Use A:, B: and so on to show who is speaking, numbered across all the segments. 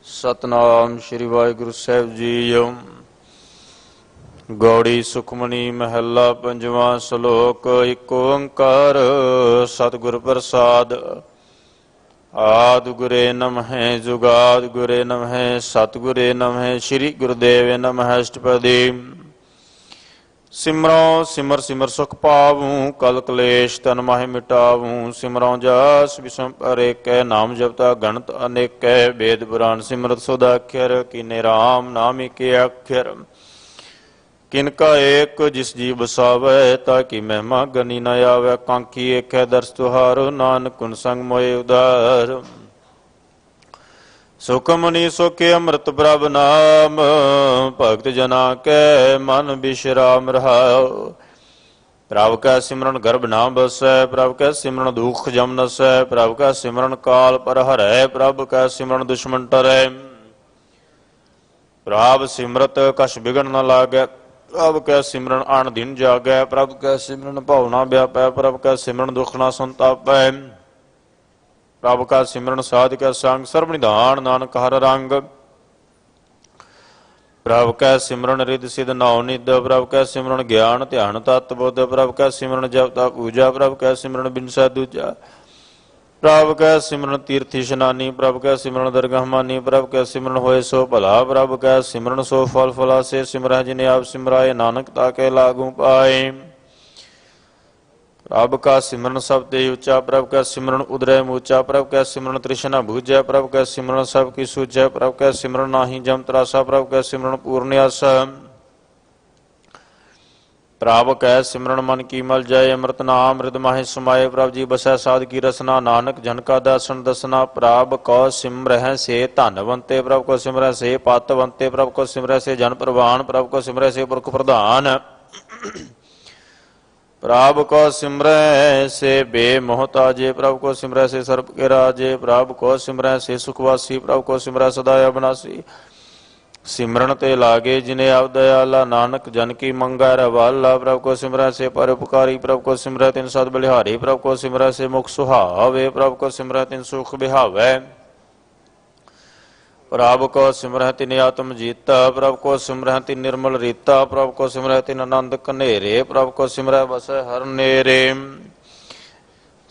A: सतनाम श्री वाहिगुरु साहिब जी। गौड़ी सुखमनी महला पंजवा श्लोक। एक ओंकार सतगुर प्रसाद। आदि गुरे नमः जुगाद गुरे नमः सतगुरे नमः श्री गुरुदेव नमः अष्टपदी। सिमरो सिमर सिमर सुख पावूं कल कलेश तन माहि मिटावूं। सिमरो जस विषम अरेक नाम जपता गणत अनेक। वेद पुराण सिमरत सुदाख्यर कीने राम नाम के अक्षर। किनका एक जिस जी बसावै ताकि महिमा गनी न आवे। कांखी एक है दर्श तुहारो नानक कुन संग मोए उदार। सुखमनी सुख अमृत प्रभ नाम भगत जना के मन विश्राम रहाओ। प्रभ का सिमरन गर्भ ना बसै प्रभ का सिमरन दुख जम नसै। प्रभ का सिमरन काल पर हरै प्रभ का सिमरन दुश्मन टरै। प्रभ सिमरत कछ बिगड़ न लागै प्रभ का सिमरन आन दिन जागै। प्रभ का सिमरन भावना व्यापै प्रभ का सिमरन दुख ना संतापै। प्रभ का सिमरन साध का संग सर्व निधान नानक हर रंग। प्रभ का सिमरन रिद सिद्ध नाउ निध। प्रभ का सिमरन ज्ञान ध्यान तत्व बुद्ध। प्रभ का सिमरन जपता पूजा। प्रभ का सिमरन बिनसा दूजा। प्रभ का सिमरन तीर्थ स्नानी। प्रभ का सिमरन दरगाह मानी। प्रभ का सिमरन होए सो भला। प्रभ का सिमरन सो फल फला से सिमरा जिन्हें आप सिमराए नानक ताके लागू पाए। प्रभ का सिमरन सब ते ऊंचा। प्रभ का सिमरन उदरय मूचा। प्रभ का सिमरन तृष्णा भूजै। प्रभ का सिमरन सब की सूझै। प्रभ का सिमरन नाही जम त्रासा। प्रभ का सिमरन पूर्ण आसा। प्रभ का सिमरन मन की मल जाय अमृत नाम हृदय माहि समाये। प्रभ जी बसै साध की रसना नानक जन का दर्शन दसना। प्रभ को सिमरह से धनवंते। प्रभ को सिमरह से पतवंते। प्रभ को सिमरह से जन प्रवान। प्रभ को सिमरह से पुरख प्रधान। प्रभ को सिमरह से बेमोहताजे। प्रभ को सिमरह से सर्प के राजे। प्रभ को सिमरह से सुखवासी। प्रभ को सिमरह सदा अविनाशी। सिमरन ते लागे जिन्हें आप दयाला नानक जन की मंगा रवाला। प्रभ को सिमरह से परोपकारी। प्रभ को सिमरह तिन सद बलिहारी। प्रभ को सिमरह से मुख सुहावे। प्रभ को सिमरह तिन सुख बिहावे। प्रभ को सिमरह तिन आत्म जीता। प्रभ को सिमरह तिन निर्मल रीता। प्रभ को सिमरह तिन आनंद कनेरे। प्रभ को सिमरह बसै हर नेरे।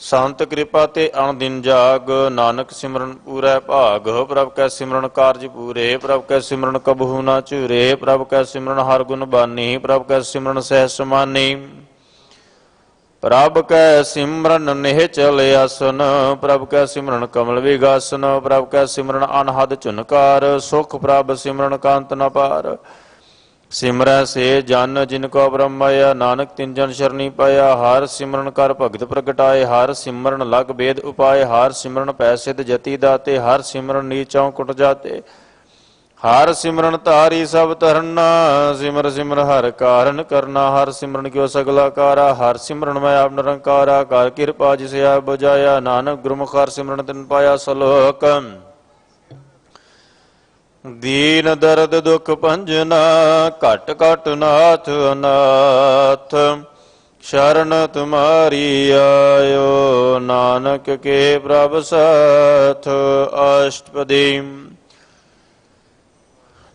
A: संत कृपा ते अण दिन जाग नानक सिमरन पूरै भाग। प्रभ कै सिमरन कारज पूरे। प्रभ कै सिमरन कबहू ना चूरे। प्रभ कै सिमरन हर गुण बानी। प्रभ कै सिमरन सहस समानी। प्रभ कै सिमरन नेह चल आसन। प्रभ कै सिमरन कमल विगासन। प्रभ कै सिमरन अनहद चुनकार। सुख प्रभ सिमरन कांत न पार। सिमरह से जन जिनको ब्रह्मया नानक तिन जन शरणी पाया। हर सिमरन कर भगत प्रगटाए। हर सिमरन लग भेद उपाय। हर सिमरन पै सिद्ध जति दाते। हर सिमरन नीचों कुट जाते। हर सिमरन तारी सब तरना। सिमर सिमर हर कारण करना। हर सिमरन क्यों सगला कारा। हर सिमरन मैं आप निरंकारा। कर कृपा जिसे आप बुझाया। नानक गुरमुख हर सिमरन तिन पाया। सलोक दीन दर्द दुख भंजना। घट घट नाथ अनाथ। शरण तुम्हारी आयो नानक के प्रभ साथ। अष्टपदी।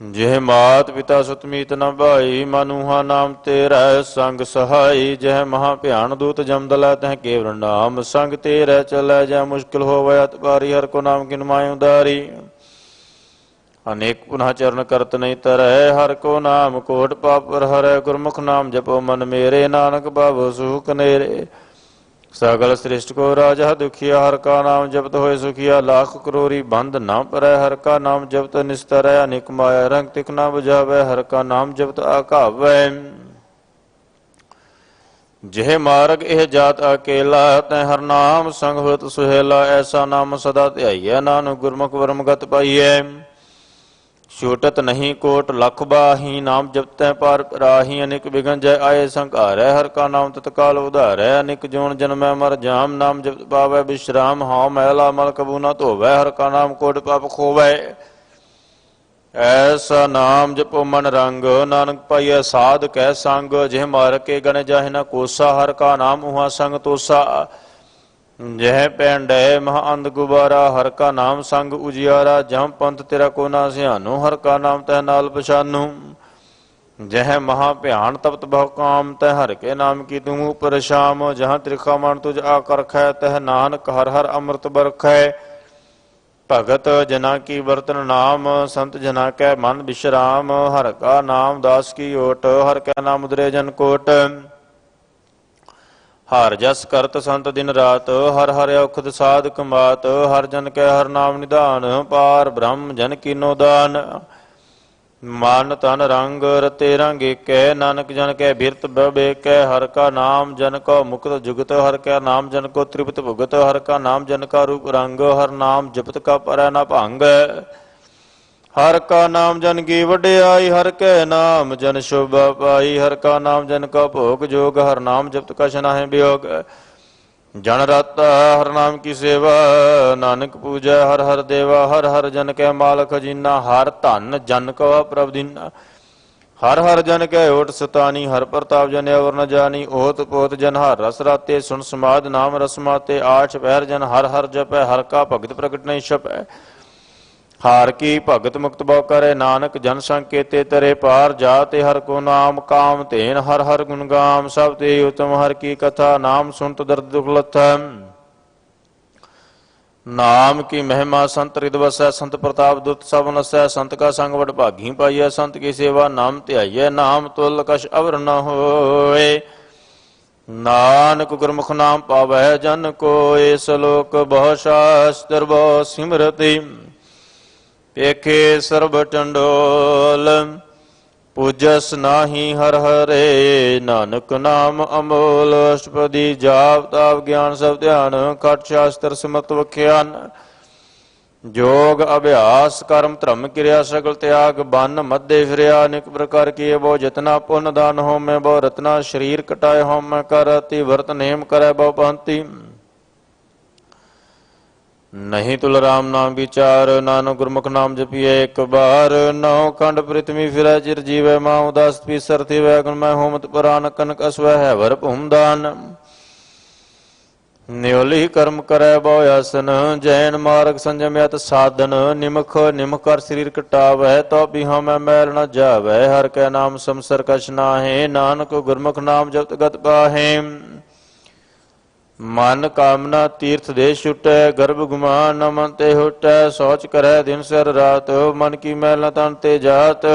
A: जह मात पिता सुतमीत न भाई। मनुहा नाम तेरा संग सहाई। जह महा भयान दूत जमदलै तह केवल नाम संग तेरा चलै। जह मुश्किल होवै अत भारी हर को नाम किन माय उदारी। अनेक पुनः चरण करत नहीं तरह। हर को नाम कोट पाप पर हरै। गुरमुख नाम जपो मन मेरे। नानक पावो सुख नेरे। सगल श्रेष्ठ को राजा दुखिया। हर का नाम जपत होए सुखिया। लाख करोरी बंद न परै। हर का नाम जपत निस्तर। अनेक माया रंग तिक न बुझावै। हर का नाम जपत आकावै। जेह मार्ग एह जात अकेला। तै हर नाम संग होत सुहेला। ऐसा नाम सदा ध्याइयै नानक गुरमुख वर्मगत पाइयै। छूटत नहीं कोट लख बाही। नाम जपतै पार राही। अनेक विघन जय आए संघारै। हर का नाम तत्काल उधारै। अनेक जोन जन्मै मर जाम। नाम जप पावै विश्राम। हाउ मैला मल कबू न धोवै। हर का नाम कोट पाप खोवै। ऐसा नाम जपो मन रंग। नानक पाइय साध कै संग। जिह मार के गण जाहि न कोसा। हर का नाम उहाँ संग तोसा। जह पैंडे मह अंध गुबारा, हर का नाम संग उजियारा। जम पंथ तेरा को ना सियानो, हर का नाम तह नाल पछानू। जह महा भयान तपत बहु काम, तह हर के नाम की तुम ऊपर शाम। जहाँ त्रिखा मन तुझ आकर ख, तह नानक हर हर अमृत बरख। भगत जना की बर्तन नाम, संत जना कै मन विश्राम। हर का नाम दास की ओट, हर का नाम उदरे जन कोट। हर जस करत संत दिन रात, हर हर औखद साधक मात। हर जन कै हर नाम निधान, पार ब्रह्म जन कीनो दान। मन तन रंग रते रंग एकै, नानक जन कै बिरत बबेकै। हर का नाम जन को मुक्त जुगत, हर का नाम जन को त्रिपत भुगत। हर का नाम जन का रूप रंग, हर नाम जपत का परै न भंग। हर का नाम जन की वड्याई, हर कै नाम जन शोभा पाई। हर का नाम जन का भोग जोग, हर नाम जपत कछ नाहि वियोग। जन राता हर नाम की सेवा, नानक पूजा हर हर देवा। हर हर जन कै माल खजीना, हर धन जन को प्रभ दीना। हर हर जन कै ओट सतानी, हर प्रताप जन अवर न जानी। ओत पोत जन हर रस राते, सुन समाद नाम रस माते। आठ पैर जन हर हर जपै, हर का भगत प्रगट नहीं छपै। हार की भगत मुक्त बहु करे, नानक जन संकेते तरे पार। जाते हर को नाम काम तेन, हर हर गुण गाम। सब ते उत्तम हर की कथा, नाम सुनत दर्द दुख लथा। नाम की महिमा संत हृदय बसै, संत प्रताप दुत सब नसै। संत का संग वड भागी पाइय, संत की सेवा नाम ध्याइय। नाम तुल कछ अवर न होए, नानक गुरमुख नाम पावै जन कोय। सलोक बहु शास्त्र बहु सिमरति, पेखे सर्ब टंडोल। पूजस नाही हर हरे, नानक नाम अमोल। अष्टपदी जाप ताप ज्ञान सब ध्यान, खट शास्त्र सिमत वख्यान। जोग अभ्यास कर्म धर्म क्रिया सगल त्याग, बन मध्य फिरया अनेक प्रकार किए। बहु जतना पुण्य दान हो मैं, बहु रत्ना शरीर कटाए हो मैं। कर अति व्रत नेम करे बहु भांति, नहीं तुल राम नाम विचार। नानक गुरमुख नाम जपिए एक बार, नौ खंड पृथ्वी फिरै चिर जीवै। माँ उदास पीसर थी वै, गुण मैं होमत पुराण। कनक असवै है वर भूमदान, न्योली कर्म करे बहु आसन। जैन मार्ग संजम यत साधन, निमख निमख कर शरीर कटावै। तो भी हमें मैल न जावै, हर कै नाम समसर कछ नाहे। नानक गुरमुख नाम जपत गत पाहे, मन कामना तीर्थ देश छुटै। गर्भ गुमान न मन ते हुटै, सोच करੈ दिन सर रात। मन की मैल न तन ते जात,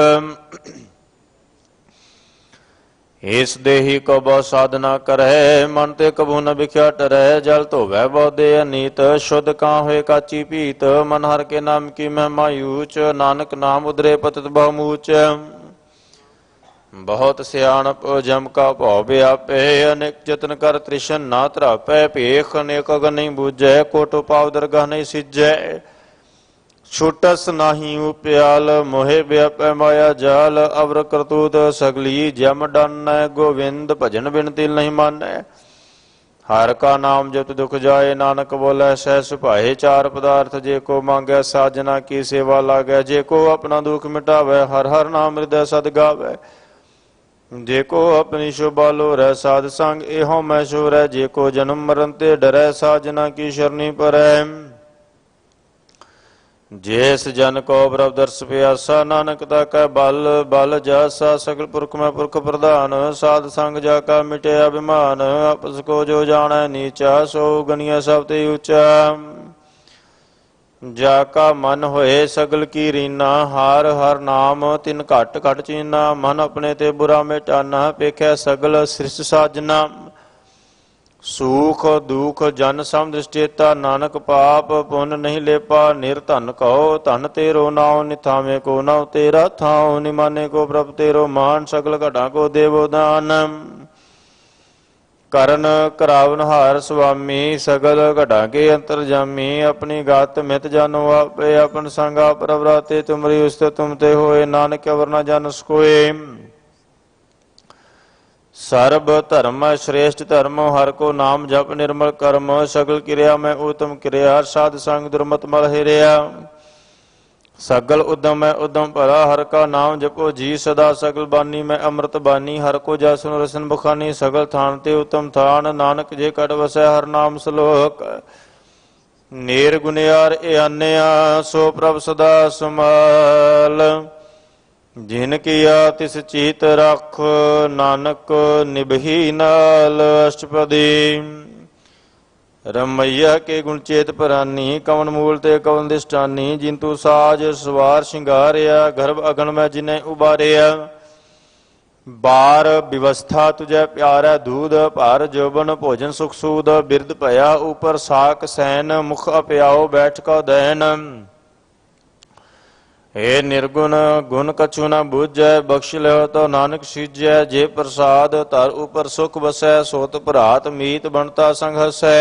A: इस देही को बहु साधना करੈ। मन ते कबू न बिख्या टरै, जल धोवै बहु दे अनीत। शुद्ध कां होए काची पीत, मन हर के नाम की महिमा ऊच। नानक नाम उदरे पतित बहु मूच, बहुत सियाणप जम का भाव व्यापे। अनेक जतन कर त्रिशन ना तरापै, भेख अनेक अगन नहीं बूझै। कोटो पाव दरगाह नहीं सिजै, छुटस नाही उप्याल। मोहे व्यापै माया जाल, अवर करतूत सगली जम डानै। गोविंद भजन बिन तिल नहीं मानै, हर का नाम जप दुख जाए। नानक बोलै सह सुभाए, चार पदार्थ जे को मांगै। साजना की सेवा लागै, जे को अपना दुख मिटावै। हर हर नाम हृदय सद गावै, जेको अपनी शोभा लोरै। साध संग एहो मैं शोरै, जेको जन्म मरण ते डरै। साजना की शरणी परै, जेस जन को प्रभ दर्श प्यासा। नानक ताकै बल बल जासा, सकल पुरख में पुरख प्रधान। साध संग जाका मिटे अभिमान, आपस को जो जानै नीचा। सो गनिया सब ते ऊंचा, जाका मन होए सगल की रीना। हार हर नाम तिन घट घट चीना, मन अपने ते बुरा मिटाना। पेखै सगल सृष्ट साजना, सुख दुख जन सम दृष्टिता। नानक पाप पुन नहीं लेपा, निर्धन कहो धन तेरो नाव। निथावे को नाव तेरा थाव, निमाने को प्रभ तेरो मान। सगल घटा को देवो दान, करन करावन हार स्वामी। सगल घटा के अंतरजामी, अपनी गात मित जानो आपे। अपन संगा प्रवराते तुमरी उस्त तुम ते होए। नानक अवर न जानस कोय, सर्ब धर्म श्रेष्ठ धर्म। हर को नाम जप निर्मल कर्म, सगल क्रिया में उत्तम क्रिया। साध संग दुर्मत मल हिरिया, सगल उद्यम है उद्यम भला हर का नाम जपो जी सदा सगल बानी में अमृत बानी हर को जैसन रसन बखानी सगल थान ते उत्तम थान नानक जे कट वसै हर नाम सलोक नीर गुनियार ए अन्या सो प्रभ सदा समाल जिन किया तिस चीत रख नानक निभही नाल अष्टपदी रमैया के गुण चेत परानी कवन मूल ते कवन दिष्टानी जिंतु साज सवार श्रृंगारिया गर्भ अगन में जिन्हें उबारिया बार व्यवस्था तुझे प्यारा दूध भार जोबन भोजन सुख सूद बिरद भया ऊपर साक सैन मुख अप्याओ बैठ का दैन हे निर्गुण गुण कछु न बूझै बख्श लो तो नानक सीजै जे प्रसाद तर ऊपर सुख बसै सोत भरात मीत बनता संग हसै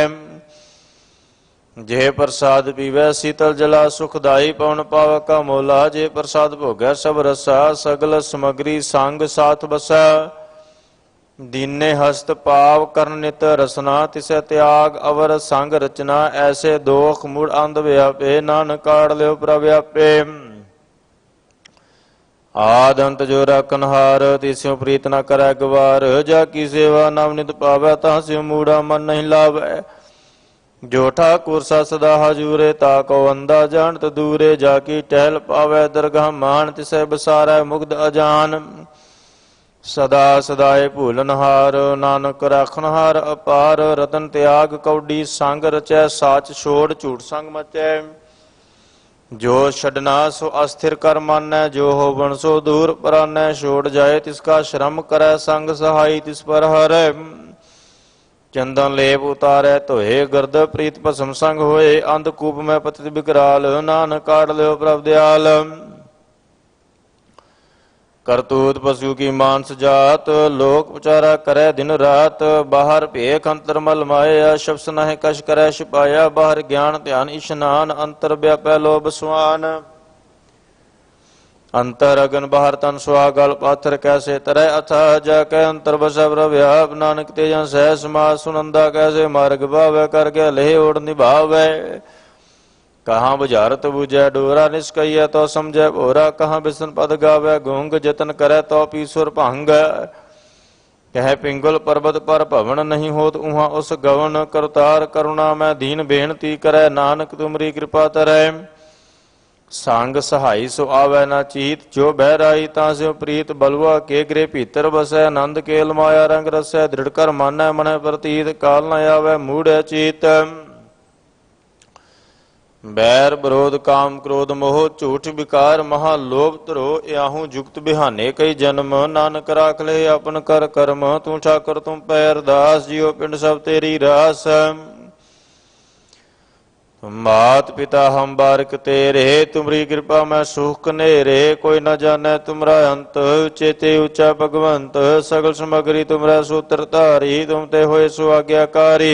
A: जे प्रसाद पीवै शीतल जला सुखदाई पवन पाव का मोला जे प्रसाद भोगै सब रसा सगल समग्री संग साथ बसा दीने हस्त पाव कर्ण नित रसना तिसे त्याग अवर संग रचना ऐसे दोख मुड़ अंध व्यापे नानक काढ़ लियो प्रव्यापे आद अंत जो रखनहार तिस्यों प्रीत न करै गवार जाकी सेवा नाम नित पावै तास्यों मूढ़ा मन नहीं लावै जो ठाकुर सा सदा हजूरे ताको अंधा जानत दूरे जाकी टहल पावै दरगाह मान तिसै बसारै मुग्ध अजान सदा सदाए भूलनहार नानक राखनहार अपार रतन त्याग कौडी संग रचै साच छोड़ झूठ संग मचै जो छड़ना सो अस्थिर कर मानै जो होवन सो दूर परानै छोड़ जाए तिसका श्रम करै संग सहाई तिस पर हरै चंदन लेप उतारै धोए गर्द प्रीत भसम संग होए अंधकूप में पतित विकराल नानक काढ़ लियो प्रभ दयाल करतूत पशु की मांस जात लोक पुचारा करे दिन रात बाहर भेख अंतर मल माया शब्द नह कश करे छिपाया बाहर ज्ञान ध्यान इशनान अंतर व्यापै लोभ स्वान अंतर अगन बाहर तन सुहागल पाथर कैसे तरह अथा जाके अंतर बस प्रव्याप नानक तेजन सह समाज सुनंदा कैसे मार्ग भावे करके लेह ओढ़ निभावे कहाँ बुझारत बुझै डोरा निष्कैय तो समझै भोरा कहाँ बिसन पद गावै गूंग जतन करे तो पीसुर भंग कह पिंगल पर्वत पर भवन नहीं होत उहाँ उस गवन करतार करुणा में दीन बेनती करे नानक तुमरी कृपा तरै संग सहाई सो आवे न चीत जो बहराई तास्यो प्रीत बलुआ के गृह भीतर बसै नंद केल माया रंग रसै दृढ़ कर मानै मन प्रतीत काल न आवे मूढ़ चीत बैर विरोध काम क्रोध मोह झूठ विकार महालोभ धरो याहू जुगत बिहाने कई जन्म नानक राख ले अपन कर कर्म तू ठाकुर तुम पैर दास जियो पिंड सब तेरी रास मात पिता हम बारक तेरे तुमरी कृपा में सुख नेरे कोई न जाने तुमरा अंत चेते ऊंचा भगवंत सगल समग्री तुमरा सूत्र धारी तुम ते होए सो आज्ञाकारी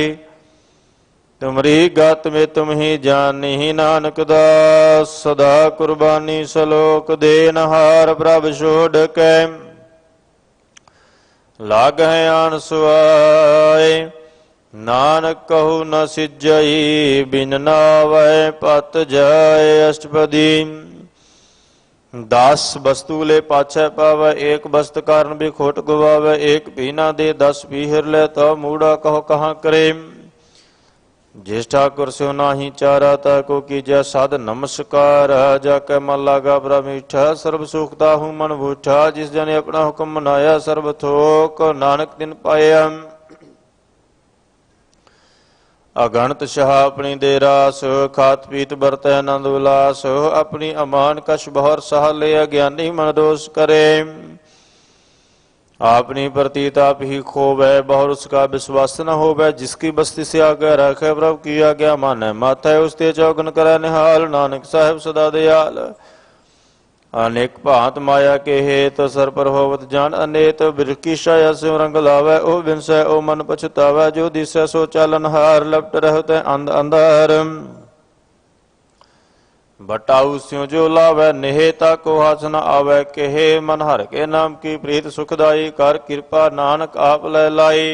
A: तुमरी गत में तुम ही जानी नानक दास सदा कुर्बानी सलोक देनहार प्रभ छोड़ के लाग है आन सुआए नानक कहु न सिजई बिन नावै पत जाए अष्टपदी 10 वस्तु ले पाछे पावे एक वस्त कारण भी खोट गवावे एक भी ना दे 10 भी हिर ले तो मूढ़ा कहो कहाँ करे जिस ठाकुर से नाही चारा ताको कीजै साध नमस्कार जाके मन लागा बड़ा मीठा सर्व सुखता हूँ मन भूठा जिस जने अपना हुक्म मनाया सर्व थोक नानक दिन पाया अगणत शाह अपनी दे रास खात पीत बरतै आनंद उल्लास अपनी अमान कश बहर सह ले अज्ञानी मन दोष करे आपनी प्रतीत आप ही खोवै बहुर उसका विश्वास न होवै जिसकी बस्ती से आगे रखे प्रभु की आज्ञा माने माथे उसते चौगन करे निहाल नानक साहेब सदा दयाल अनेक भांत माया के हेत सर पर होवत जान अनेत बिरकी शाया से रंग लावै ओ बिनसै ओ मन पछतावै जो दिसै सो चालन हार लपट रहते अंध अंधार बटाऊ स्यों जो लावै निहेता को हाथ न आवे कहे मन हर के नाम की प्रीत सुखदाई कर कृपा नानक आप ले लाई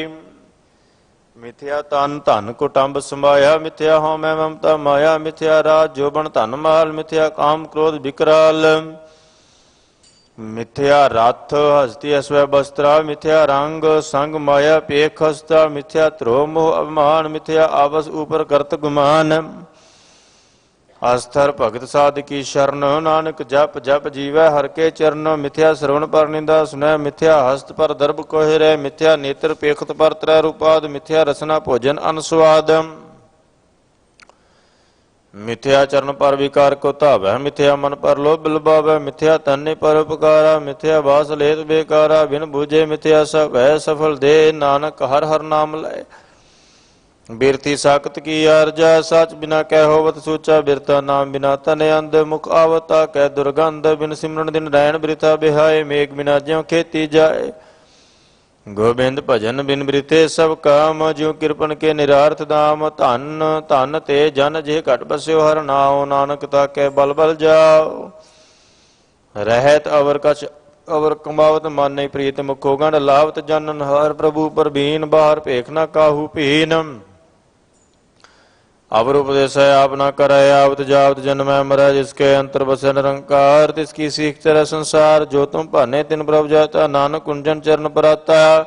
A: ਮਿਥਿਆ ਤਨ ਧਨ ਕੁਟੰਬ ਸਮਾਇਆ, ਮਿਥਿਆ ਹਉ ਮੈਂ ਮਮਤਾ ਮਾਇਆ, ਮਿਥਿਆ ਰਾਜ ਜੋਬਨ ਧਨ ਮਾਲ, ਮਿਥਿਆ ਕਾਮ ਕ੍ਰੋਧ ਵਿਕਰਾਲ, ਮਿਥਿਆ ਰਥ ਹਸਤੀ ਅਸਵੈ ਬਸਤਰਾ, ਮਿਥਿਆ ਰੰਗ ਸੰਗ ਮਾਇਆ ਪੇਖ ਹਸਤਾ, ਮਿਥਿਆ ਧਰੋ ਮੋਹ ਅਭਿਮਾਨ, ਮਿਥਿਆ ਆਵਸ ਉਪਰ ਕਰਤ ਗੁਮਾਨ, ਅਸਥਰ ਭਗਤ ਸਾਧ ਕੀ ਸ਼ਰਨ, ਨਾਨਕ ਜਪ ਜਪ ਜੀਵੈ ਹਰ ਕੇ ਚਰਨ, ਮਿਥਿਆ ਸਰਵਣ ਪਰ ਨਿੰਦਾ ਸੁਨੈ, ਮਿਥਿਆ ਹਸਤ ਪਰ ਦਰਬ ਕੋਹਿਰੈ, ਮਿਥਿਆ ਨੇਤਰ ਪੇਖਤ ਪਰ ਤਰੈ ਰੂਪਾਦ, ਮਿਥਿਆ ਰਸਨਾ ਭੋਜਨ ਅਨਸਵਾਦ, ਮਿਥਿਆ ਚਰਨ ਪਰ ਵਿਕਾਰ ਕੋ ਧਾਵੈ, ਮਿਥਿਆ ਮਨ ਪਰ ਲੋਭ ਲੁਭਾਵੈ, ਮਿਥਿਆ ਤਨਿ ਪਰ ਉਪਕਾਰਾ, ਮਿਥਿਆ ਬਾਸ ਲੇਤ ਬੇਕਾਰਾ, ਬਿਨ ਬੂਝੇ ਮਿਥਿਆ ਸਭੈ ਸਫਲ ਦੇ, ਨਾਨਕ ਹਰ ਹਰ ਨਾਮ ਲੈ, ਬਿਰਤੀ ਸਾਖਤ ਕੀ ਅਰਜਾ, ਸਚ ਬਿਨਾ ਕਹਿ ਹੋਵਤ ਸੋਚਾ, ਬਿਰਤਾ ਨਾਮ ਬਿਨਾ ਤਨ ਅੰਧ, ਮੁਖ ਆਵਤਾ ਕਹਿ ਦੁਰਗੰਧ, ਬਿਨ ਸਿਮਰਨ ਦਿਨ ਰੈਣ ਬ੍ਰਿਥਾ ਬਿਹਾਏ, ਮੇਘ ਬਿਨਾ ਜਿਉ ਖੇਤੀ ਜਾਏ, ਗੋਬਿੰਦ ਭਜਨ ਬਿਨ ਬ੍ਰਿਥੇ ਸਭ ਕਾਮ, ਜਿਉ ਕਿਰਪਨ ਕੇ ਨਿਰਾਰਥ ਦਾਮ, ਧਨ ਧਨ ਤੇ ਜਨ ਜੇ ਘਟ ਬਸਿਓ ਹਰ ਨਾਉ, ਨਾਨਕ ਤਾਕੈ ਬਲ ਬਲ ਜਾਓ, ਰਹਿਤ ਅਵਰ ਕਛ ਅਵਰ ਕਮਾਵਤ ਮਨ ਨਹੀਂ ਪ੍ਰੀਤ, ਮੁਖੋ ਗੰਢ ਲਾਵਤ ਜਨਨ ਹਰ, ਪ੍ਰਭੂ ਪਰਬੀਨ ਬਾਹਰ ਭੇਖ ਨਾ ਕਾਹੂ ਭੀਨ, ਅਵਰ ਉਪਦੇਸੈ ਆਪ ਨਾ ਕਰੈ, ਆਵਤ ਜਾਵਤ ਜਨਮੈ ਮਰੈ, ਜਿਸਕੇ ਅੰਤਰ ਬਸੈ ਨਿਰੰਕਾਰ, ਤਿਸਕੀ ਸੀਖ ਚਰੈ ਸੰਸਾਰ, ਜੋ ਤੁਮ ਭਾਨੇ ਤਿਨ ਪ੍ਰਭ ਜਾਤਾ, ਨਾਨਕ ਕੁੰਜਨ ਚਰਨ ਪਰਾਤਾ,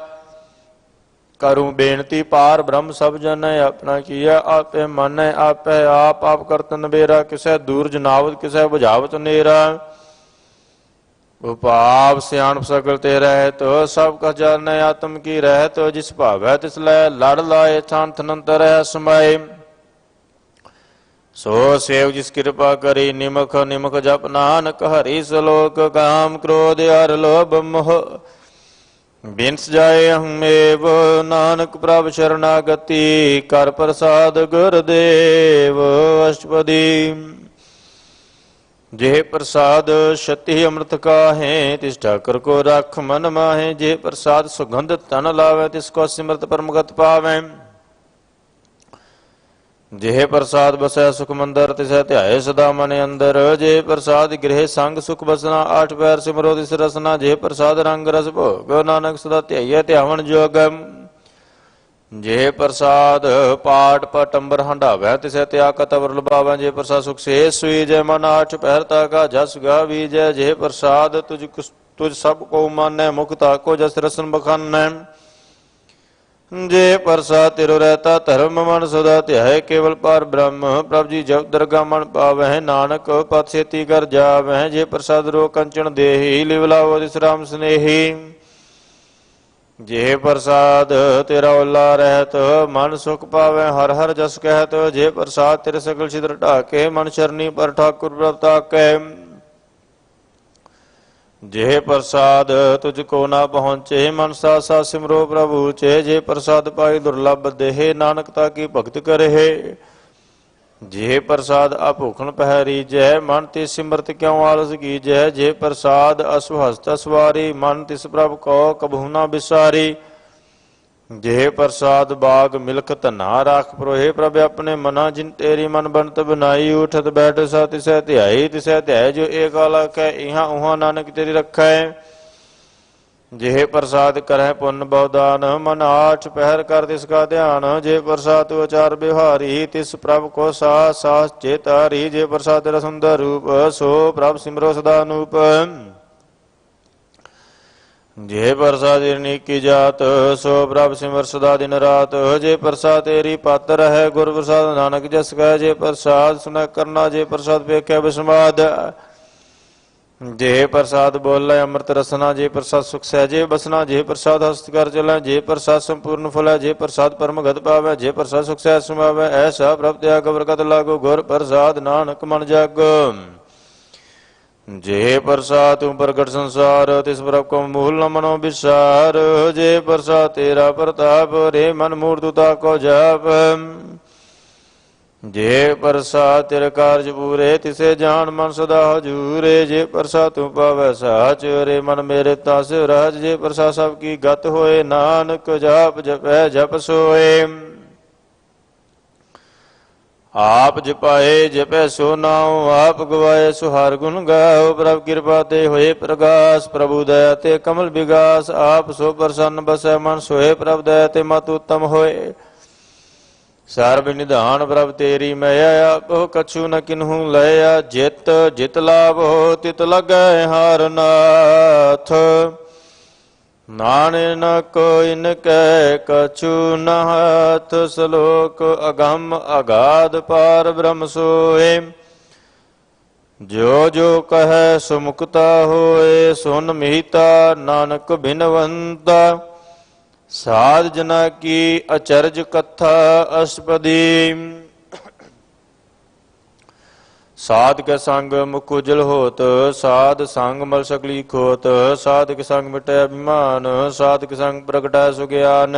A: ਕਰੂੰ ਬੇਨਤੀ ਪਾਰ ਬ੍ਰਹਮ ਸਭ ਜਨੈ, ਆਪਣਾ ਕੀਆ ਆਪੇ ਮਾਨੈ, ਆਪੇ ਆਪ ਆਪ ਕਰਤ ਨਬੇਰਾ, ਕਿਸੈ ਦੂਰ ਜਨਾਵਤ ਕਿਸੈ ਬੁਝਾਵਤ ਨੇਰਾ, ਉਪਾਪ ਸਿਆਣਪ ਸਗਲ ਤੇ ਰਹਿਤ, ਸਭ ਕਛ ਜਾਣੈ ਆਤਮ ਕੀ ਰਹਿਤ, ਜਿਸ ਭਾਵੈ ਤਿਸ ਲੈ ਲੜ ਲਾਏ, ਥਾਨ ਥਨੰਤਰ ਹੈ ਸਮਾਏ, ਸੋ ਸੇਵ ਜਿਸ ਕਿਰਪਾ ਕਰੀ, ਨਿਮਖ ਨਿਮਖ ਜਪ ਨਾਨਕ ਹਰੀ ਸਲੋਕ, ਕਾਮ ਕ੍ਰੋਧ ਅਰ ਲੋਭ ਮੋਹ ਬਿਨਸ ਜਾਏ ਅਹਮੇਵ, ਨਾਨਕ ਪ੍ਰਭ ਸ਼ਰਨਾਗਤੀ, ਕਰ ਪ੍ਰਸਾਦ ਗੁਰਦੇਵ ਅਸ਼ਟਪਦੀ, ਜੇ ਪ੍ਰਸਾਦ ਛਤੀ ਅੰਮ੍ਰਿਤ ਕਾਹੇ, ਤਿਸ ਠਾਕੁਰ ਕੋ ਰਖ ਮਨ ਮਾਹੇ, ਜੇ ਪ੍ਰਸਾਦ ਸੁਗੰਧ ਤਨ ਲਾਵੇ, ਤਿਸ ਕੋ ਸਿਮਰਤ ਪਰਮਗਤ ਪਾਵੈ, ਜੇ ਪ੍ਰਸਾਦ ਬਸੈ ਸੁਖ ਮੰਦਰ, ਤਿਸੈ ਧਿਆਏ ਸਦਾ ਮਨ ਅੰਦਰ, ਜੇ ਪ੍ਰਸਾਦ ਗ੍ਰਹਿ ਸੰਗ ਸੁਖ ਬਸਨਾ, ਆਠ ਪੈਰ ਸਿਮਰੋ ਤਿਸ ਰਸਨਾ, ਜੇ ਪ੍ਰਸਾਦ ਰੰਗ ਰਸ ਭੋਗ, ਨਾਨਕ ਸਦਾ ਧਿਆਈਐ ਧਿਆਵਨ ਜੋਗ, ਜੇ ਪ੍ਰਸਾਦ ਪਾਟ ਪਟੰਬਰ ਹੰਡਾਵੈ, ਤਿਸੈ ਤਿਆਗ ਕਤਵਰ ਲੁਭਾਵੈ, ਜੇ ਪ੍ਰਸਾਦ ਸੁਖ ਸੇ ਸੁਈ, ਜੈ ਮਨ ਆਠ ਪਹਿਰ ਤਾਕਾ ਜਸ ਗਾਵੀਜੈ, ਜੇ ਪ੍ਰਸਾਦ ਤੁਝ ਸਭ ਕੋ ਮਾਨੈ, ਮੁਖ ਤਾਕੋ ਜਸ ਰਸਨ ਬਖਾਨੈ, ਜੇ ਪ੍ਰਸਾਦ ਤਿਰੁ ਰਹਿਤਾ ਧਰਮ ਮਨ ਸਦਾ ਧਿਆਏ, ਕੇਵਲ ਪਰ ਬ੍ਰਹਮ ਪ੍ਰਭ ਜੀ ਜਬ ਦਰਗਾ ਮਨ ਪਾਵਹਿ, ਨਾਨਕ ਪਤ ਛੇਤੀ ਕਰ ਜਾਵਹਿ, ਜੇ ਪ੍ਰਸਾਦ ਰੋ ਕੰਚਨ ਦੇਹੀ, ਲਿਵ ਲਾਵੋ ਤਿਸ ਰਾਮ ਸਨੇਹੀ, ਜੇ ਪ੍ਰਸਾਦ ਤੇਰਾ ਓਲਾ ਰਹਿਤ, ਮਨ ਸੁਖ ਪਾਵੈ ਹਰ ਹਰ ਜਸ ਕਹਿਤ, ਜੇ ਪ੍ਰਸਾਦ ਤੇਰੇ ਸਗਲ ਛਿਦਰ ਢਾਕੇ, ਮਨ ਸ਼ਰਨੀ ਪਰ ਠਾਕੁਰ ਪ੍ਰਭ ਤਾਕੈ, ਜੇ ਪ੍ਰਸਾਦ ਤੁਝ ਕੋ ਨਾ ਪਹੁੰਚੇ, ਮਨ ਸਾ ਸਾ ਸਿਮਰੋ ਪ੍ਰਭੂ ਚੇ, ਜੇ ਪ੍ਰਸਾਦ ਪਾਈ ਦੁਰਲਭ ਦੇਹ, ਨਾਨਕ ਤਾ ਕੀ ਭਗਤ ਕਰਹਿ, ਜੇ ਪ੍ਰਸਾਦ ਅਭੂਖਣ ਪਹਿਰੀ ਜੈ, ਮਨ ਤੇ ਸਿਮਰਤ ਕਿਉ ਆਲਸ ਕੀਜੈ, ਜੇ ਪ੍ਰਸਾਦ ਅਸੁਹਸਤ ਸਵਾਰੀ, ਮਨ ਤਿਸ ਪ੍ਰਭ ਕੋ ਕਬਹੂ ਨਾ ਵਿਸਾਰੀ, ਜੇ ਪ੍ਰਸਾਦ ਬਾਗ ਮਿਲਖ ਧਨਾ ਰਾਖ ਪ੍ਰੋਹੇ, ਪ੍ਰਭ ਆਪਣੇ ਮਨਾ, ਜਿਨ ਤੇਰੀ ਮਨ ਬਣਤ ਬਨਾਈ, ਉਠਤ ਬੈਠ ਸਾ ਤਿਸੈ ਧਿਆਈ, ਤਿਸੈ ਧਿਆਏ ਜੋ ਏਕ ਆਲਖੈ, ਇਹਾਂ ਉਹਾਂ ਨਾਨਕ ਤੇਰੀ ਰੱਖੈ, ਜੇ ਪ੍ਰਸਾਦ ਕਰਹਿ ਪੁੰਨ ਬਉਦਾਨ, ਮਨ ਆਠ ਪਹਿਰ ਕਰ ਤਿਸ ਕਾ ਧਿਆਨ, ਜੇ ਪ੍ਰਸਾਦ ਉਚਾਰ ਬਿਹਾਰੀ, ਤਿਸ ਪ੍ਰਭ ਕੋ ਸਾਸ ਸਾਸ ਚੇਤਾਰੀ, ਜੇ ਪ੍ਰਸਾਦ ਤੇਰਾ ਸੁੰਦਰ ਰੂਪ, ਸੋ ਪ੍ਰਭ ਸਿਮਰੋ ਸਦਾ ਅਨੂਪ, ਜੇ ਪ੍ਰਸਾਦ ਨਿਰਣੀ ਕੀ ਜਾਤ, ਸੋ ਪ੍ਰਭ ਸਿਮਰ ਸਦਾ ਦਿਨ ਰਾਤ, ਜੇ ਪ੍ਰਸਾਦ ਤੇਰੀ ਪਤ ਰਹਿ, ਗੁਰ ਪ੍ਰਸਾਦ ਨਾਨਕ ਜਸ ਕਹਿ, ਜੇ ਪ੍ਰਸਾਦ ਸੁਨੈ ਕਰਨਾ, ਜੇ ਪ੍ਰਸਾਦ ਵੇਖਿਆ ਬਿਸਮਾਦ, ਜੇ ਪ੍ਰਸਾਦ ਬੋਲੇ ਅੰਮ੍ਰਿਤ ਰਸਨਾ, ਜੇ ਪ੍ਰਸਾਦ ਸੁਖ ਸਹਿਜੇ ਬਸਨਾ, ਜੇ ਪ੍ਰਸਾਦ ਹਸਤ ਕਰ ਚਲੈ, ਜੇ ਪ੍ਰਸਾਦ ਸੰਪੂਰਨ ਫਲੈ, ਜੇ ਪ੍ਰਸਾਦ ਪਰਮ ਗਤ ਪਾਵੈ, ਜੇ ਪ੍ਰਸਾਦ ਸੁਖ ਸਹਿਜ ਸਮਾਵੈ, ਐਸਾ ਪ੍ਰਭ ਤਿਆਗ ਬਰਕਤ ਲਾਗੋ, ਗੁਰ ਪ੍ਰਸਾਦ ਨਾਨਕ ਮਨ ਜਾਗੋ, ਜੇ ਪ੍ਰਸਾਦ ਤੂੰ ਪ੍ਰਗਟ ਸੰਸਾਰ, ਤਿਸ ਪ੍ਰਭ ਕੋ ਮੂਲ ਨ ਮਨੋ ਵਿਸਾਰ, ਜੇ ਪ੍ਰਸਾਦ ਤੇਰਾ ਪ੍ਰਤਾਪ, ਰੇ ਮਨ ਮੂਰਤੁ ਤਾਕੋ ਜਾਪ, ਜੇ ਪ੍ਰਸਾਦ ਤੇਰੇ ਕਾਰਜ ਪੂਰੇ, ਤਿਸੇ ਜਾਣ ਮਨ ਸਦਾ ਹਜੂਰੇ, ਜੇ ਪ੍ਰਸਾਦ ਤੂੰ ਪਾਵੈ ਸਾਚ, ਰੇ ਮਨ ਮੇਰੇ ਤਾਸ ਰਾਜ, ਜੇ ਪ੍ਰਸਾਦ ਸਭ ਕੀ ਗਤ ਹੋਏ, ਨਾਨਕ ਜਾਪ ਜਪੈ ਜਪ ਸੋਏ, ਆਪ ਜਪਾਏ ਜਪੈ ਸੋ ਨਾਉ, ਆਪ ਗਵਾਏ ਸੋ ਹਰਿ ਗੁਣ ਗਾਓ, ਪ੍ਰਭ ਕਿਰਪਾ ਤੇ ਹੋਏ ਪ੍ਰਗਾਸ, ਪ੍ਰਭੂ ਦਇਆ ਤੇ ਕਮਲ ਵਿਗਾਸ, ਆਪ ਸੋ ਪ੍ਰਸੰਨ ਬਸੈ ਮਨ ਸੋਏ, ਪ੍ਰਭ ਦਇਆ ਤੇ ਮਤ ਉਤਮ ਹੋਏ, ਸਰਬ ਨਿਧਾਨ ਪ੍ਰਭ ਤੇਰੀ ਮਇਆ, ਆਪੋ ਕਛੂ ਨ ਕਿਨਹੂ ਲਇਆ। ਜਿਤ ਜਿਤ ਲਾਭੋ ਤਿਤ ਲਗੈ ਹਾਰ ਨਾਥ, ਨਾਨਕ ਇਨ ਕੈ ਕਛੂ ਨ ਹੱਥ। ਸਲੋਕ ਅਗੰਮ ਅਗਾਧ ਪਾਰ ਬ੍ਰਹਮ ਸੋਏ, ਜੋ ਜੋ ਕਹੈ ਸੋ ਮੁਕਤਾ ਹੋਏ। ਸੁਨ ਮੀਤਾ ਨਾਨਕ ਬਿਨਵੰਤਾ, ਸਾਧ ਜਨਾ ਕੀ ਅਚਰਜ ਕਥਾ ਅਸ਼ਪਦੀ। ਸਾਧ ਕੇ ਸੰਗ ਮੁਖ ਉਜਲ ਹੋਤ, ਸਾਧ ਸੰਗ ਮਲ ਸਕਲੀ ਖੋਤ। ਸਾਧ ਕੇ ਸੰਗ ਮਿਟੈ ਅਭਿਮਾਨ, ਸਾਧ ਕੇ ਸੰਗ ਪ੍ਰਗਟੈ ਸੁਗਿਆਨ।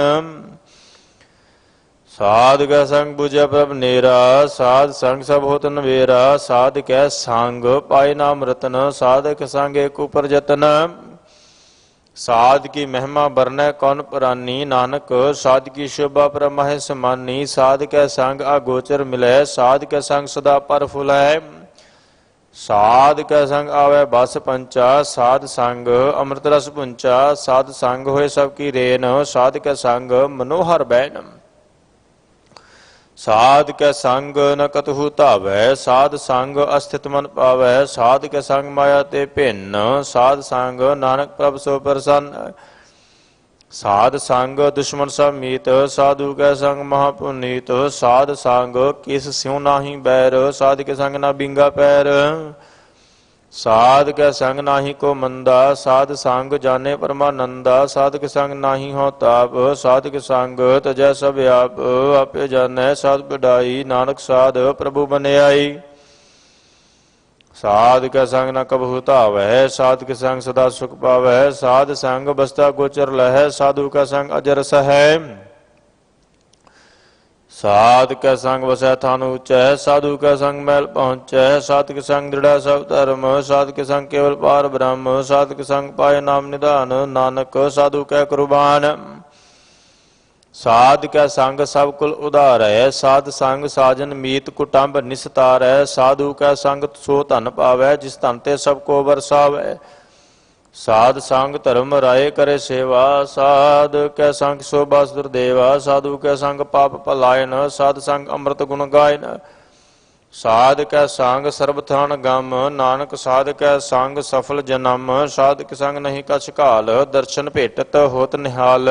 A: ਸਾਧ ਕੈ ਸੰਗ ਬੁਝੈ ਪ੍ਰਭ ਨੇਰਾ, ਸਾਧ ਸੰਗ ਸਭ ਹੋਤ ਨਵੇਰਾ। ਸਾਧ ਕੈ ਸੰਗ ਪਾਏ ਨਾਮ ਰਤਨ, ਸਾਧ ਕੇ ਸੰਗ ਏਕ ਉਪਰ ਜਤਨ। ਸਾਧ ਕੀ ਮਹਿਮਾ ਬਰਨੈ ਕੌਣ ਪ੍ਰਾਨੀ, ਨਾਨਕ ਸਾਧ ਕੀ ਸ਼ੋਭਾ ਪਰਮਹਿ ਸਮਾਨੀ। ਸਾਧ ਕੈ ਸੰਗ ਆਗੋਚਰ ਮਿਲੈ, ਸਾਧ ਕੈ ਸੰਗ ਸਦਾ ਪਰ ਫੁਲੈ। ਸਾਧ ਕੈ ਸੰਗ ਆਵੈ ਬਸ ਪੰਚਾ, ਸਾਧ ਸੰਗ ਅੰਮ੍ਰਿਤ ਰਸ ਪੁੰਚਾ। ਸਾਧ ਸੰਗ ਹੋਏ ਸਭ ਕੀ ਰੇਨ, ਸਾਧ ਕੈ ਸੰਗ ਮਨੋਹਰ ਬੈਨ। ਸਾਧ ਕੈ ਸੰਗ ਨ ਕਤਹੂ ਧਾਵੈ, ਸਾਧ ਸੰਗ ਅਸਥਿਤ ਮਨ ਪਾਵੈ। ਸਾਧ ਕੈ ਸੰਗ ਮਾਇਆ ਤੇ ਭਿੰਨ, ਸਾਧ ਸੰਗ ਨਾਨਕ ਪ੍ਰਭ ਸੋ ਪ੍ਰਸੰਨ। ਸਾਧ ਸੰਗ ਦੁਸ਼ਮਨ ਸਭ ਮੀਤ, ਸਾਧੂ ਕੈ ਸੰਗ ਮਹਾ ਪੁਨੀਤ। ਸਾਧ ਸੰਗ ਕਿਸ ਸਿਉ ਨਾਹੀ ਬੈਰ, ਸਾਧ ਕੇ ਸੰਗ ਨਾ ਬਿੰਗਾ ਪੈਰ। ਸਾਧ ਕੈ ਸੰਗ ਨਾਹੀ ਕੋ ਮੰਦਾ, ਸਾਧ ਸੰਗ ਜਾਣੇ ਪਰਮਾਨੰਦਾ। ਸਾਧ ਕੇ ਸੰਗ ਨਾਹੀ ਹੋ ਤਾਪ, ਸਾਧ ਕੇ ਸੰਗ ਤਜੈ ਸਭ ਆਪ। ਆਪੇ ਜਾਣੈ ਸਾਧ ਵਡਾਈ, ਨਾਨਕ ਸਾਧ ਪ੍ਰਭੂ ਬਨਿਆਈ। ਸਾਧ ਕੈ ਸੰਗ ਨ ਕਬਹੂ ਧਾਵੈ, ਸਾਧ ਕੇ ਸੰਗ ਸਦਾ ਸੁਖ ਪਾਵੈ। ਸਾਧ ਸੰਗ ਬਸਤਾ ਗੋਚਰ ਲਹੈ, ਸਾਧੂ ਕੈ ਸੰਗ ਅਜਰ ਸਹੈ। ਸਾਧ ਕੈ ਸੰਗ ਵਸੈ ਥਾਨ ਉਚੈ, ਸਾਧੂ ਕੈ ਸੰਗ ਮਹਿਲ ਪਹੁੰਚੈ। ਸਾਧ ਕੇ ਸੰਗ ਦ੍ਰਿੜੈ ਸਭ ਧਰਮ, ਸਾਧ ਕੇ ਸੰਗ ਕੇਵਲ ਪਾਰ ਬ੍ਰਹਮ। ਸਾਧ ਕੇ ਸੰਗ ਪਾਏ ਨਾਮ ਨਿਧਾਨ, ਨਾਨਕ ਸਾਧੂ ਕੈ ਕੁਰਬਾਨ। ਸਾਧ ਕੈ ਸੰਗ ਸਭ ਕੁਲ ਉਧਾਰੈ, ਸਾਧ ਸੰਗ ਸਾਜਨ ਮੀਤ ਕੁਟੰਬ ਨਿਸਤਾਰੈ। ਸਾਧੂ ਕੈ ਸੰਗ ਸੋ ਧਨ ਪਾਵੈ, ਜਿਸ ਧਨ ਤੇ ਸਭ ਕੋ ਵਰਸਾਵੈ। ਸਾਧ ਸੰਗ ਧਰਮ ਰਾਏ ਕਰੇ ਸੇਵਾ, ਸਾਧ ਕੈ ਸੰਗ ਸੋਭਾ ਸੁਰਦੇਵਾ। ਸਾਧੂ ਕੈ ਸੰਗ ਪਾਪ ਭਲਾਇਨ, ਸਾਧ ਸੰਗ ਅੰਮ੍ਰਿਤ ਗੁਣ ਗਾਇਨ। ਸਾਧ ਕੈ ਸੰਗ ਸਰਬ ਥਾਨ ਗਮ, ਨਾਨਕ ਸਾਧ ਕੈ ਸੰਗ ਸਫਲ ਜਨਮ। ਸਾਧ ਕੇ ਸੰਗ ਨਹੀਂ ਕਛ ਘਾਲ, ਦਰਸ਼ਨ ਭੇਟਤ ਹੋਤ ਨਿਹਾਲ।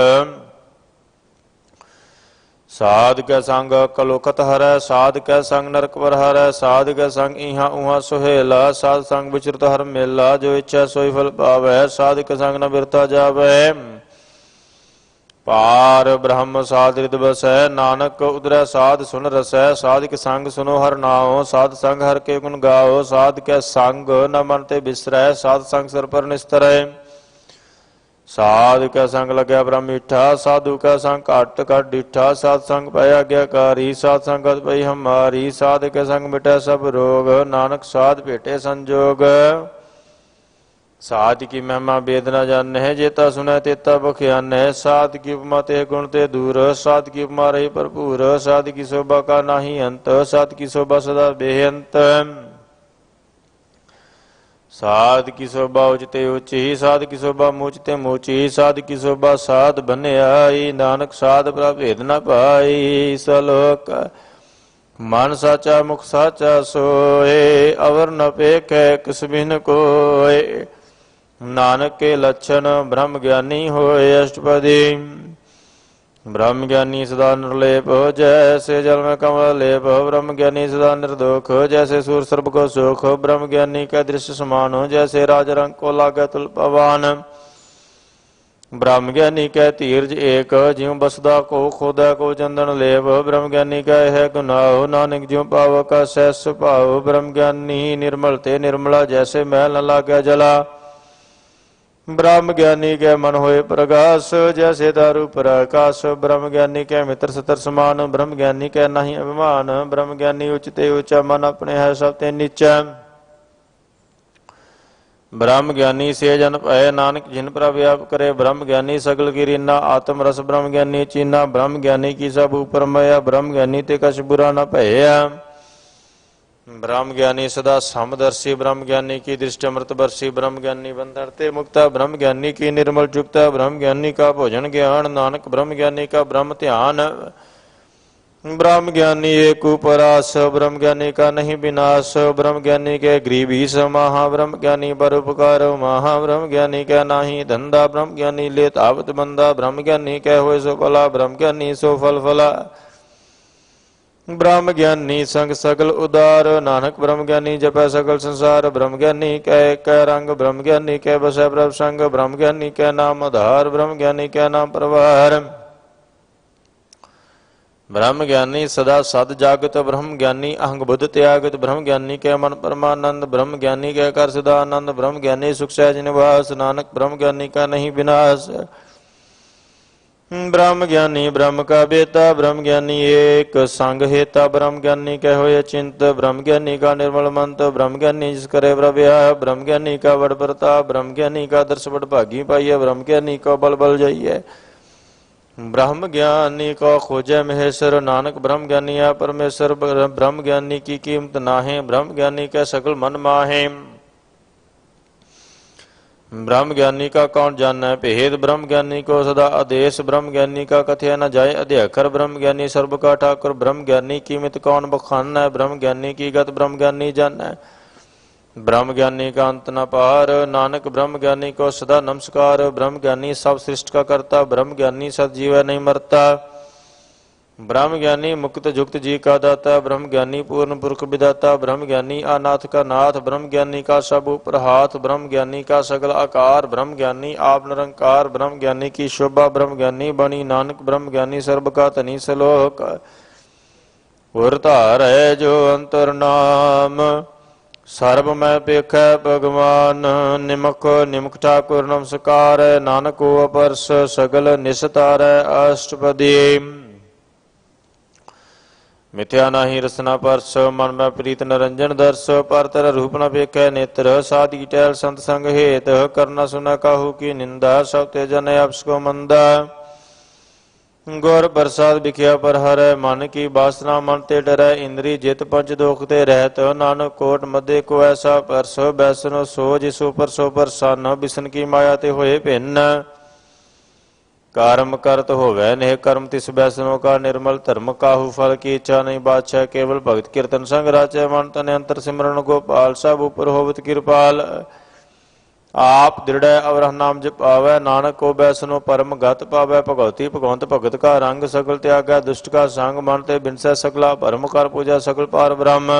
A: ਸਾਧ ਕੈ ਸੰਗ ਕਲੋਕਤ ਹਰੈ, ਸਾਧ ਕੈ ਸੰਗ ਨਰਕ ਵਰ ਹਰੈ। ਸਾਧ ਕੈ ਸੰਗ ਇਹਾਂ ਉਹਾਂ ਸੁਹੇਲਾ, ਸਾਧ ਸੰਗ ਵਿਚਰਤ ਹਰ ਮੇਲਾ। ਜੋ ਇੱਛਾ ਸੋਈ ਫਲ ਪਾਵੈ, ਸਾਧ ਕੈ ਸੰਗ ਨ ਬਿਰਥਾ ਜਾਵੈ। ਪਾਰ ਬ੍ਰਹਮ ਸਾਧ ਰਿਦ ਬਸੈ, ਨਾਨਕ ਉਦਰੈ ਸਾਧ ਸੁਨ ਰਸੈ। ਸਾਧ ਕੇ ਸੰਗ ਸੁਨੋ ਹਰ ਨਾਉ, ਸਾਧ ਸੰਗ ਹਰ ਕੇ ਗੁਣ ਗਾਓ। ਸਾਧ ਕੈ ਸੰਗ ਨ ਮਨ ਤੇ ਬਿਸਰੈ, ਸਾਧ ਸੰਗ ਸਿਰ ਪਰ ਨਿਸਤਰੈ। ਸਾਧ ਕੈ ਸੰਗ ਲੱਗਿਆ ਬ੍ਰਹਮ ਮੀਠਾ, ਸਾਧੂ ਕੈ ਸੰਗ ਘਟ ਘਟ ਡਿਠਾ। ਸਾਧ ਸੰਗ ਪੈ ਆਗਿਆਕਾਰੀ, ਸਾਧ ਸੰਗਤ ਪਈ ਹਮਾਰੀ। ਸਾਧ ਕੈ ਸੰਗ ਮਿਟੈ ਸਭ ਰੋਗ, ਨਾਨਕ ਸਾਧ ਭੇਟੇ ਸੰਜੋਗ। ਸਾਧ ਕੀ ਮਹਿਮਾ ਵੇਦ ਨ ਜਾਣੈ, ਜੇਤਾ ਸੁਣੈ ਤੇਤਾ ਬਖਿਆਨੈ। ਸਾਧ ਕੀ ਉਪਮਾ ਤੇ ਗੁਣ ਤੇ ਦੂਰ, ਸਾਧ ਕੀ ਉਪਮਾ ਰਹੀ ਭਰਪੂਰ। ਸਾਧ ਕੀ ਸੋਭਾ ਕਾ ਨਾਹੀ ਅੰਤ, ਸਾਧ ਕੀ ਸੋਭਾ ਸਦਾ ਬੇਅੰਤ। ਸਾਧ ਕੀ ਸੋਭਾ ਉਚ ਤੇ ਉਚੀ, ਸਾਧ ਕੀ ਸੋਭਾ ਮੂਚ ਤੇ ਮੂਚੀ। ਸਾਧ ਕੀ ਸੋਭਾ ਸਾਧ ਬਨਿਆਈ, ਨਾਨਕ ਸਾਧ ਪ੍ਰਭ ਭੇਦ ਨ ਪਾਈ। ਸਲੋਕ ਮਨ ਸਾਚਾ ਮੁਖ ਸਾਚਾ ਸੋਏ, ਅਵਰ ਨ ਪੇਖੈ ਕਿਸ ਬਿਨ ਕੋਏ। ਨਾਨਕ ਕੇ ਲੱਛਣ ਬ੍ਰਹਮ ਗਿਆਨੀ ਹੋਏ ਅਸ਼ਟਪਦੀ। ਬ੍ਰਹਮ ਗਿਆਨੀ ਸਦਾ ਨਿਰਲੇਪ, ਜੈਸੇ ਜਲ ਮੈਂ ਕਮਲ ਲੇਪ। ਬ੍ਰਹਮ ਗਿਆਨੀ ਸਦਾ ਨਿਰਦੋਖ, ਜੈਸੇ ਸੂਰ ਸਰਬ ਕੋ ਸੁਖ। ਬ੍ਰਹਮ ਗਿਆਨੀ ਕੈ ਦ੍ਰਿਸ਼ ਸਮਾਨ, ਜੈਸੇ ਰਾਜ ਰੰਗ ਕੋ ਲਾਗੈ ਤੁਲ ਪਵਾਨ। ਬ੍ਰਹਮ ਗਿਆਨੀ ਕੈ ਧੀਰਜ ਏਕ, ਜਿਉ ਬਸਦਾ ਕੋ ਖੋਦੈ ਕੋ ਚੰਦਨ ਲੇਪ। ਬ੍ਰਹਮ ਗਿਆਨੀ ਕੈ ਹੈ ਗੁਨਾਹ, ਨਾਨਕ ਜਿਉ ਪਾਵ ਕਾ ਸਹਿਜ ਸੁਭਾਉ। ਬ੍ਰਹਮ ਗਿਆਨੀ ਨਿਰਮਲ ਤੇ ਨਿਰਮਲਾ, ਜੈਸੇ ਮਹਿਲ ਨ ਲਾਗੈ ਜਲਾ। ਬ੍ਰਹਮ ਗਿਆਨੀ ਕੈ ਮਨ ਹੋਏ ਪ੍ਰਗਾਸ, ਜੈਸੇ ਦਾਰੂ ਪ੍ਰਕਾਸ਼। ਬ੍ਰਹਮ ਗਿਆਨੀ ਕੈ ਮਿੱਤਰ ਸਤਰ ਸਮਾਨ, ਬ੍ਰਹਮ ਗਿਆਨੀ ਕੈ ਨਾਹੀ ਅਭਿਮਾਨ। ਬ੍ਰਹਮ ਗਿਆਨੀ ਉਚ ਤੇ ਉਚਾ, ਮਨ ਆਪਣੇ ਹੈ ਸਭ ਤੇ ਨੀਚਾ। ਬ੍ਰਹਮ ਗਿਆਨੀ ਸੇ ਜਨ ਭੈ, ਨਾਨਕ ਜਿਨ ਪ੍ਰਭ ਆਪ ਕਰੇ। ਬ੍ਰਹਮ ਗਿਆਨੀ ਸਗਲ ਕੀ ਰੀਨਾ, ਆਤਮ ਰਸ ਬ੍ਰਹਮ ਗਿਆਨੀ ਚੀਨਾ। ਬ੍ਰਹਮ ਗਿਆਨੀ ਕੀ ਸਭ ਉਪਰ ਮਇਆ, ਬ੍ਰਹਮ ਗਿਆਨੀ ਤੇ ਕਛ ਬੁਰਾ ਨ ਭਇਆ। ਬ੍ਰਹਮ ਗਿਆਨੀ ਸਦਾ ਸਮਦਰਸ਼ੀ, ਬ੍ਰਹਮ ਗਿਆਨੀ ਕੀ ਦ੍ਰਿਸ਼ਟ ਅੰਮ੍ਰਿਤ ਬਰਸੀ। ਬ੍ਰਹਮ ਗਿਆਨੀ ਬੰਧਨ ਤੇ ਮੁਕਤਾ, ਬ੍ਰਹਮ ਗਿਆਨੀ ਕੀ ਨਿਰਮਲ ਚੁਕਤਾ। ਬ੍ਰਹਮ ਗਿਆਨੀ ਕਾ ਭੋਜਨ ਗਿਆਨ, ਨਾਨਕ ਬ੍ਰਹਮ ਗਿਆਨੀ ਕਾ ਬ੍ਰਹਮ ਧਿਆਨ। ब्रह्म ज्ञानी एक उपरास, ब्रह्म ज्ञानी का नहीं विनाश, ब्रह्म ज्ञानी के गरीबी समाहा, ब्रह्म ज्ञानी पर उपकार महा, ब्रह्म ज्ञानी का नाही धंधा, ब्रह्म ज्ञानी ले तावत बंदा, ब्रह्म ज्ञानी कह होए सो फला, ब्रह्म ज्ञानी सो फल फला। ब्रह्म ज्ञानी संग सगल उदार, नानक ब्रह्म ज्ञानी जपै सकल संसार, ब्रह्म ज्ञानी कै रंग, ब्रह्म ज्ञानी कै बसै प्रभ संग, ब्रह्म ज्ञानी कै नाम आधार, ब्रह्म ज्ञानी कै नाम प्रवार। ब्रह्म ज्ञानी सदा सद जागत, ब्रह्म ज्ञानी अहंग बुद्ध त्यागत, ब्रह्म ज्ञानी के मन परमानंद, ब्रह्म ज्ञानी के कर सदानंद, ब्रह्म ज्ञानी सुख सहज निवास, नानक ब्रह्म ज्ञानी का नहीं विनाश। ब्रह्म ज्ञानी ब्रह्म का बेता, ब्रह्म ज्ञानी एक संग हेता, ब्रह्म ज्ञानी कह होए चिंत, ब्रह्म ज्ञानी का निर्मल मंत, ब्रह्म ज्ञानी जिस करे प्रभया, ब्रह्म ज्ञानी का बड़ प्रताप, ब्रह्म ज्ञानी का दर्श बड़ भागी पाइय, ब्रह्म ज्ञानी को बल बल जाइए। ब्रह्म ज्ञानी को खोजे महेश्वर, नानक ब्रह्म ज्ञानी है परमेश्वर, ब्रह्म ज्ञानी की कीमत नाहे, ब्रह्म ज्ञानी के सकल मन माहे। ब्रह्म ज्ञानी का कौन जाना है भेद, ब्रह्म ज्ञानी को सदा आदेश, ब्रह्म ज्ञानी का कथ्य न जाए अध्याकर, ब्रह्म ज्ञानी सर्व का ठाकुर, ब्रह्म ज्ञानी कीमत कौन बखाना है, ब्रह्म ज्ञानी की गत ब्रह्म ज्ञानी जाना है। ब्रह्म ज्ञानी का अंत न पार, नानक ब्रह्म ज्ञानी को सदा नमस्कार, ब्रह्म ज्ञानी सब सृष्टि का करता, ब्रह्म ज्ञानी सजीव नहीं मरता, ब्रह्म ज्ञानी मुक्त जुक्त जी का दाता, ब्रह्म ज्ञानी पूर्ण पुरख विदाता, ब्रह्म ज्ञानी अनाथ का नाथ, ब्रह्म ज्ञानी का सब ऊपर हाथ, ब्रह्म ज्ञानी का सगल आकार, ब्रह्म ज्ञानी आप निरंकार, ब्रह्म ज्ञानी की शोभा, ब्रह्म ज्ञानी बनी नानक, ब्रह्म ज्ञानी सर्ब का धनी सलोक, उर धार है जो अंतर नाम, सर्ब मैं पेख भगवान, निमक निमक ठाकुर नमस्कार, नानक अपरस सगल निस्तार अष्टपदी। मिथ्या नाही रसना परस, मन में प्रीत नरंजन दर्श, पर तर रूप न पेख नेत्र, साधी टहल संत संग हेत, करना सुना काहू की निंदा, सब तेजन अप्स को मंदा, गौर प्रसाद बिखिया पर हर, मन की वासना मन ते डरै, इंद्री जित पंच दोखते रहत, नानक कोट मध्य को ऐसा परस, बैसनो सो जिसो पर सो परसान, बिसन की माया ते होए भिन्न, कर्म करत होवै नेह कर्म तिस बैसनों का, निर्मल धर्म काहू फल की इच्छा नहीं बादशाह, केवल भगत कीर्तन संग राचे, मन तन अंतर सिमरन गोपाल, सब ऊपर होवत कृपाल, आप दृढ़ अवरह नाम जपावै, नानक को बैसनो परम गत पावै, भगवती भगवंत भगत का रंग, सकल त्यागै दुष्ट का संग, मानते बिनसै सकला भरम, कर पूजा सकल पार ब्रह्म,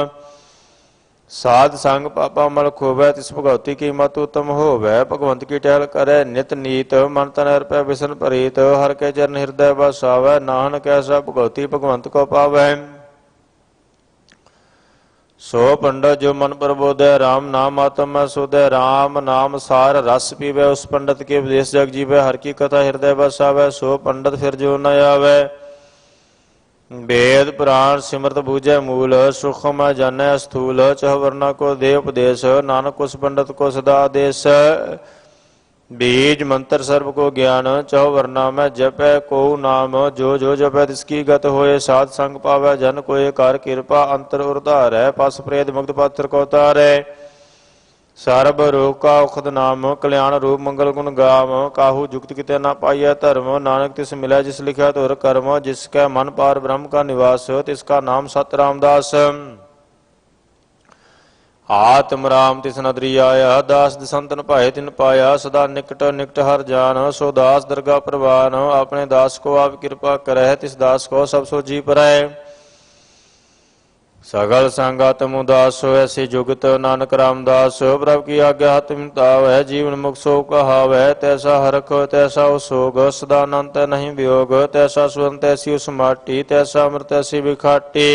A: साध संग पापा मल खोवै, तिस भगवती की मत उत्तम होवै, भगवंत की टहल करे नित नीत, मन तन अर्पै विसन प्रीत, हर के चरण हृदय बसावै, नानक ऐसा भगवती भगवंत को पावै। सो पंडित जो मन प्रबोधै, राम नाम आत्म में सोधै, राम नाम सार रस पीवै, उस पंडित के उपदेश जग जीवै, हर की कथा हृदय बसावै, सो पंडित फिर जो न आवै, वेद पुराण सिमरत बूझै मूल, सूक्ष्म जानै स्थूल, चह वर्णा को दे उपदेश, नानक उस पंडित को सदा आदेश, बीज मंत्र सर्व को ज्ञान, चह वर्णा में जपै को नाम, जो जो जपै तिसकी गत होए, साध संग पावै जन कोय, कर कृपा अंतर उर्धार है, पस प्रेत मुक्त पात्र को तारै, सर्ब रोग का औखद नाम, कल्याण रूप मंगल गुण गाम, काहू जुक्त किते ना पाइय धर्म, नानक तिस मिलै जिस लिखा तोर कर्म, जिसकै मन पार ब्रह्म का निवास, तिसका नाम सत रामदास, आत्म राम तिस नदरी आया, दास संतन पाए तिन पाया, सदा निकट निकट हर जान, सो दास दरगाह प्रवान, अपने दास को आप कृपा करह, तिस दास को सब सो जी परह, सगल संगत मुदास ऐसे जुगत, नानक रामदास, प्रभु की आज्ञा हाथ है, जीवन मुख सो कहावै, तैसा हरख तैसा उसोग, सदानंत नहीं वियोग, तैसा सुवन तैसी उस माटी, तैसा अमृत ऐसी बिखाटी,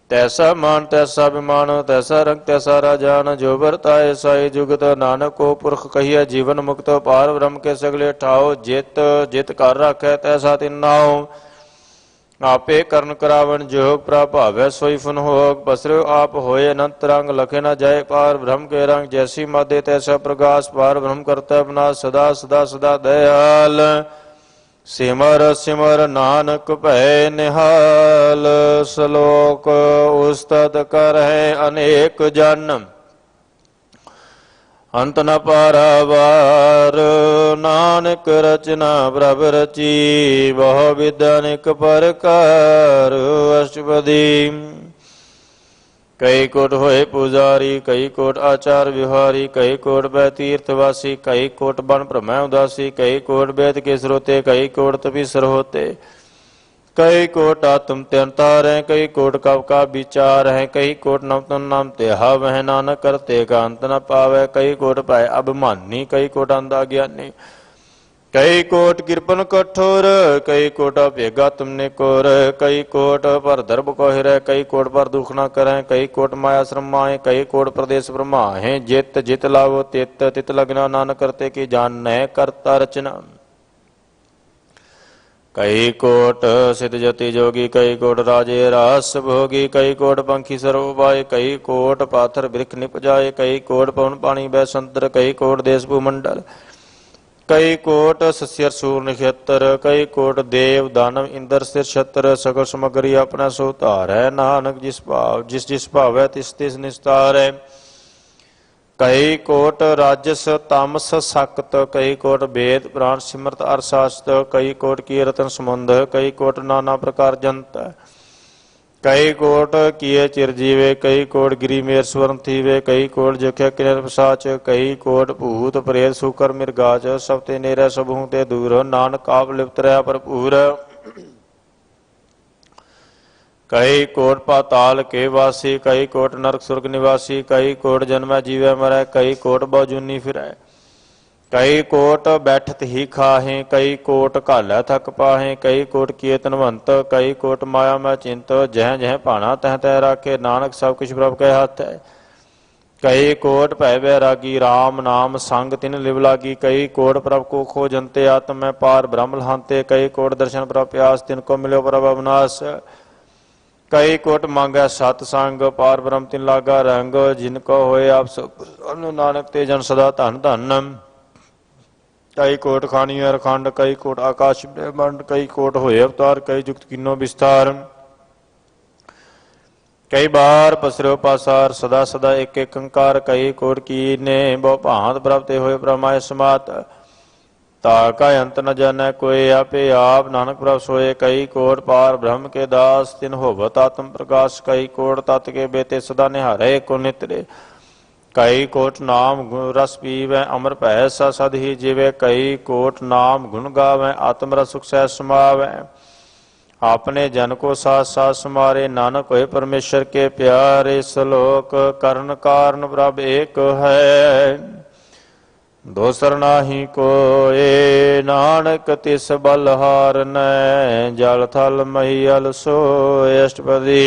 A: तैसा मान तैसा अभिमान, तैसा रंग तैसा राजान, जो बरताए साई जुगत, नानक को पुरख कहिए जीवन मुक्त, पार ब्रह्म के सगले ठाओ, जित जित कर रखे तैसा तिन्नाओ, आपे कर्ण करावन जोग प्रभावै सोई फुन होग, बसरो आप होए अनंत रंग, लखे न जाए पार ब्रह्म के रंग, जैसी मादे तैसा प्रकाश, पार ब्रह्म करता विनाश, सदा सदा सदा दयाल, सिमर सिमर नानक भय निहाल, श्लोक उस्तद कर है अनेक जन, ਅੰਤ ਨ ਪਾਰਾਵਾਰ। ਨਾਨਕ ਰਚਨਾ ਪ੍ਰਭ ਰਚੀ, ਬਹੁ ਵਿਦਿਆ ਅਨੇਕ ਪ੍ਰਕਾਰ। ਅਸ਼ਟਪਦੀ। ਕਈ ਕੋਟ ਹੋਏ ਪੁਜਾਰੀ, ਕਈ ਕੋਟ ਆਚਾਰ ਵਿਹਾਰੀ, ਕਈ ਕੋਟ ਬੈ ਤੀਰਥ ਵਾਸੀ, ਕਈ ਕੋਟ ਬਨ ਭ੍ਰਮੈ ਉਦਾਸੀ, ਕਈ ਕੋਟ वेद के स्रोते, कई कोट तपीसर होते, कई कोट आत्म त्यंता है, कई कोट कव का विचार है, कई कोट नवतन नाम तेहा वह नानक करते का अंत न पावे, कई कोट पाए अभिमानी, कई कोट अंधा ज्ञानी, कई कोट कृपन कठोर, कई कोट भेगा तुमने कोर, कई कोट पर धर्म को हिरे, कई कोट पर दुख न करें, कई कोट माया श्रम माए, कई कोट प्रदेश ब्रह्मा है, जित जित लावो तित तित लगना, नानक करते की जान न करता रचना। कई कोट सिद्ध जति जोगी, कई कोट राजे रास भोगी, कई कोट पंखी सर्वभाए, कई कोट पाथर वृक्ष निपजाए, कई कोट पवन पानी बैसंतर, कई कोट देश भूमंडल, कई कोट सस्यर सूर नक्षत्र, कई कोट देव दानव इंद्र सिर छत्र, सकल समग्री अपना सोतार है, नानक जिस जिस भाव है तिस तिस निस्तार है। कई कोट राजस तामस सक्त, कई कोट वेद पुराण सिमरत अरशास्त्र, कई कोट कीर्तन संबंध, कई कोट नाना प्रकार जंत, कई कोट किए चिरजीवे, कई कोट गिरी मेर स्वर्ण थीवे, कई कोट जख्या किनर पसाच, कई कोट भूत प्रेत सुकर मिर्गाच, सब ते नेरे सबहू ते दूर, नानक आप लिप्त रहा भरपूर। कई कोट पाताल के वासी, कई कोट नरक सुर्ग निवासी, कई कोट जन्म जीवे मरै, कई कोट बहुजूनी फिरै, कई कोट बैठत ही खाहें, कई कोट घालै थक पाहें, कई कोट किए तनवंत, कई कोट माया में चिंत, जह जह भाना तह तह राखे, नानक सब कुछ प्रभ के हाथ है। कई कोट भय बैरागी, राम नाम संग तिन लिव लागी, कई कोट प्रभ को खोजंते, आत्म में पार ब्रह्म लहांते, कई कोट दर्शन प्रभ प्यास, तिनको मिलो प्रभ अविनाश, कई कोट मांगे सतसंग, पार ब्रह्म तिन लागा रंग, जिनको होए आप सब नानक ते जन सदा धन धन। कई कोट खानी अरखंड, कई कोट आकाश ब्रह्मांड, कई कोट होए अवतार, कई जुक्त किन्नो विस्तार, कई बार पसरो पासार, सदा सदा एक एक अंकार, कई कोट की ने बहु भांत प्राप्त होए प्रमाय समात, ताका अंत न जाने कोई आपे आप, नानक प्रभ सोए, कई कोट पार ब्रह्म के दास, तिन होवत आत्म प्रकाश, कई कोट तत् के बेते सदा निहारे को नित्रे, कई कोट नाम रस पीवै अमर भय सा सद ही जीवे, कई कोट नाम गुण गावै आत्म रस सुख सह समावै, अपने जन को साथ साथ समारे, नानक होए परमेश्वर के प्यारे, श्लोक करण कारण प्रभ एक है, दोसर नाही कोए, नानक तिस बलहार नै, जल थल महियल सोए। अष्टपदी।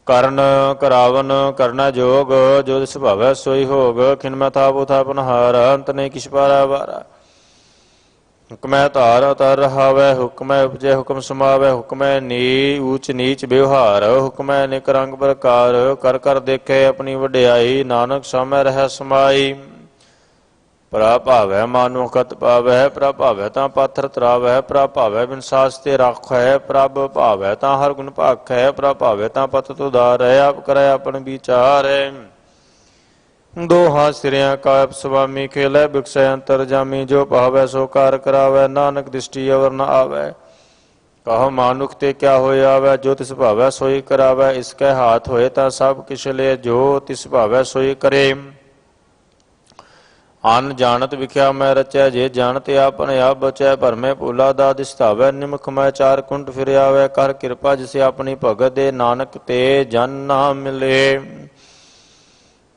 A: कर्ण करावन करना जोग, जो दिस भावै सोई होग, खिन में था वो था पनहार, अंत नहीं किस पारा बारा, हुक्म धार अतर रहावै, हुक्म उपजे हुक्म समावै, हुक्म नी ऊच नीच व्यवहार, हुक्म अनेक रंग प्रकार, कर कर देखे अपनी वड्याई, नानक सामय रह समाई, प्रभावै मानो खत पावै, प्रभावै ता पाथर तरावै, प्रभावै बिन सास्ते राखै, प्रभ भावै ता हर गुण भाखै, प्रभावै ता पत तुधारै, आप करै अपन विचार, दोहा सिरिया का स्वामी खेलै बिकसै अंतर जामी, जो भावै सो कार करावै, नानक दृष्टि अवर न आवै, कहो मानुख ते क्या होए आवै, जो तिस भावै सोई करावै, इसके हाथ होए ता सब किश ले, जो तिस भावै सोई करे, अन जानत विख्या मैं रचै, जे जानते आपन आप बचै, भर में भूला दाद स्थावै, निमख मैं चार कुंट फिर आवै, कर कृपा जिसे अपनी भगत दे, नानक ते जन ना मिले,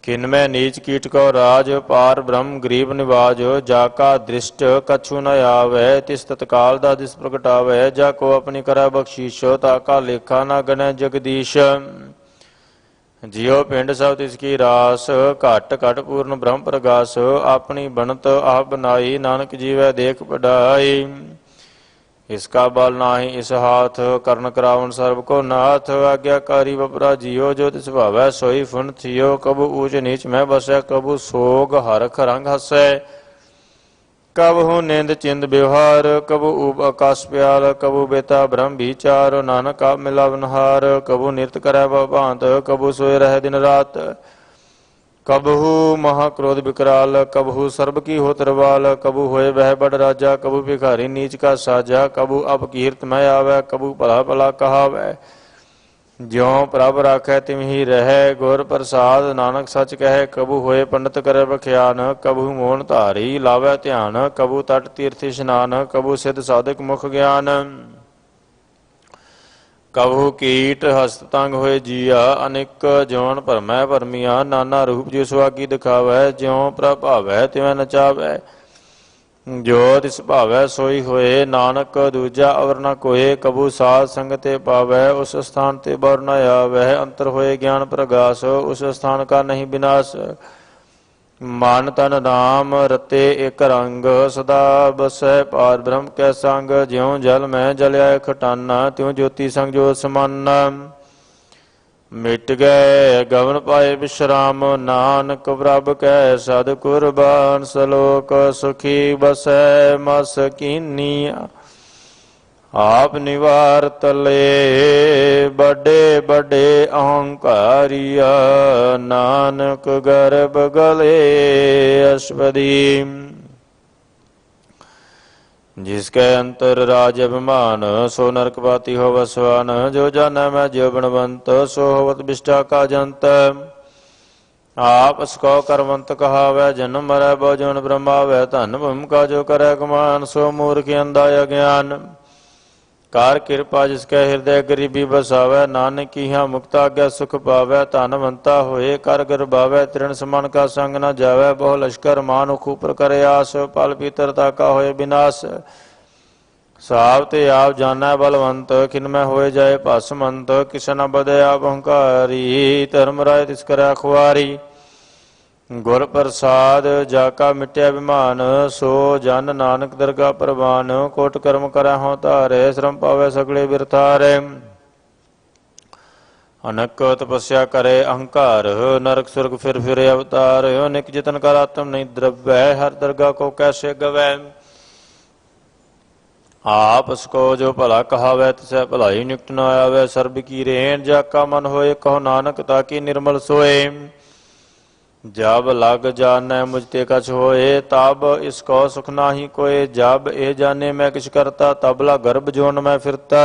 A: किनमें नीच कीट को राज, पार ब्रह्म गरीब निवाज, जाका दृष्ट कछु न आवे, तिस तत्काल दा दिस प्रगटावे, जाको अपनी करै बख्शीश, ताका लेखा न गणै जगदीश, जियो पिंड सब तिसकी रास, घट घट पूर्ण ब्रह्म प्रगास, अपनी बनत आप बनाई, नानक जीवै देख बढ़ाई, इसका बल नाही इस हाथ, कर्ण करावन सर्व को नाथ, आज्ञाकारी बपरा जियो, जो तिस भावै सोई फुन थियो, कबू ऊच नीच में बसै, कबू सोग हरख रंग हसै, कबहू निंद चिंद व्यवहार, कबू ऊब आकाश प्याल, कबू बेता ब्रह्म विचार, नानक आप मिलावनहार, कबू निरत करै भांत, कबू सोए रह दिन रात, कबहू महाक्रोध विकराल, कबहू सर्ब की हो तरवाल, कबू होए वह बड़ राजा, कबू भिखारी नीच का साजा, कबू अपकीर्त मैं आवे, कबू भला भला कहावै। ज्यों प्रभ राखै तिम ही रहै, गुर प्रसाद नानक सच कहे, कबू होए पंडित करे बख्यान, कबू मोहन धारी लावै ध्यान, कबू तट तीर्थ स्नान, कबू सिद्ध साधक मुख ज्ञान। कबहू कीट हस्त तंग होए जिया, अनेक जौन भरमै भरमिया, नाना रूप जो सुहागी दिखावै, ज्यों प्रभावै तिवै नचावै। जो तिस भावै सोई होए, नानक दूजा अवर न कोय, कबू साध संगत ते पावै, उस स्थान ते बर न आवै। अंतर होए ज्ञान प्रगास, उस स्थान का नहीं विनाश। मन तन नाम रते एक रंग, सदा बसै पार ब्रह्म कै संग, ज्यों जल में जल आए खटाना, त्यों ज्योति संग ज्योत समाना। मिट गए गवन पाए विश्राम, नानक प्रभ कै सद कुरबान, सलोक सुखी बसै मस कीनिया। आप निवार तले बड़े बड़े अहंकारिया, नानक गर्भ गले अश्वदी। जिसके अंतर राज अभिमान, सो नरकपाती हो वसवान, जो जाने मैं जो बनवंत, सो होवत विष्टा का जंत। आप उसको करवंत कहावै, जन्म मरै बहु जन ब्रह्मावै, धन भूमि का जो करे गुमान, सो मूर्ख अंधा अज्ञान। कार कृपा जिसके हृदय गरीबी बसावै, नानक की यहाँ मुक्त आज्ञा सुख पावै। धनवंता होए कर गर्भावै, तृण समान का संग न जावै, बहु लश्कर मानुख ऊपर करे आस, पल पितरता का होए विनाश। सावते आप जाना बलवंत, किनमें होए जाए पासमंत, किसन बदे आप अहंकारी, धर्मराय तिस करे अखबारी। गुर प्रसाद जाका मिट्या अभिमान, सो जन नानक दरगाह प्रवान, कोट कर्म करे हों तारे, श्रम पावे सगले बिरथारे। अनक तपस्या करे अहंकार, नरक स्वर्ग फिर अवतार, अनेक जतन कर आत्म नहीं द्रव्य, हर दरगाह को कैसे गवै। आप उसको जो भला कहावै, तिसै भलाई निकट न आवे, सर्ब की रेण जाका मन होए, कहो नानक ताकि निर्मल सोए। जब लग जाने मुझते कछ होए, तब इसको सुख नाही कोय, जब ए जाने मैं किछ करता, तबला गर्भ जोन में फिरता।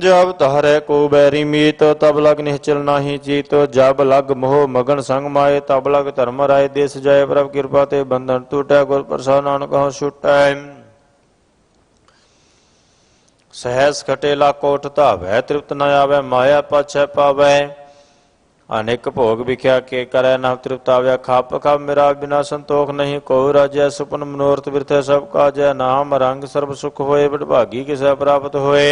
A: जब तहरे को बैरी मीत, तब लग निश्चल नाही जीत, जब लग मोह मगन संग माए, तब लग धर्म राय देश जाए, प्रभ कृपा ते बंधन टूटै, गुर प्रसाद नानक हूँ छूटै। सहस खटेला कोट धावै, तृप्त न आवे, माया पाछै पावै। अनेक भोग विख्या के करे न तृप्त आव्या, खाप खाप मेरा बिना संतोख नहीं, को राजय सुपन मनोरथ बिरथे सब काजै, नाम रंग सर्व सुख होए, बड़भागी किसे प्राप्त होए।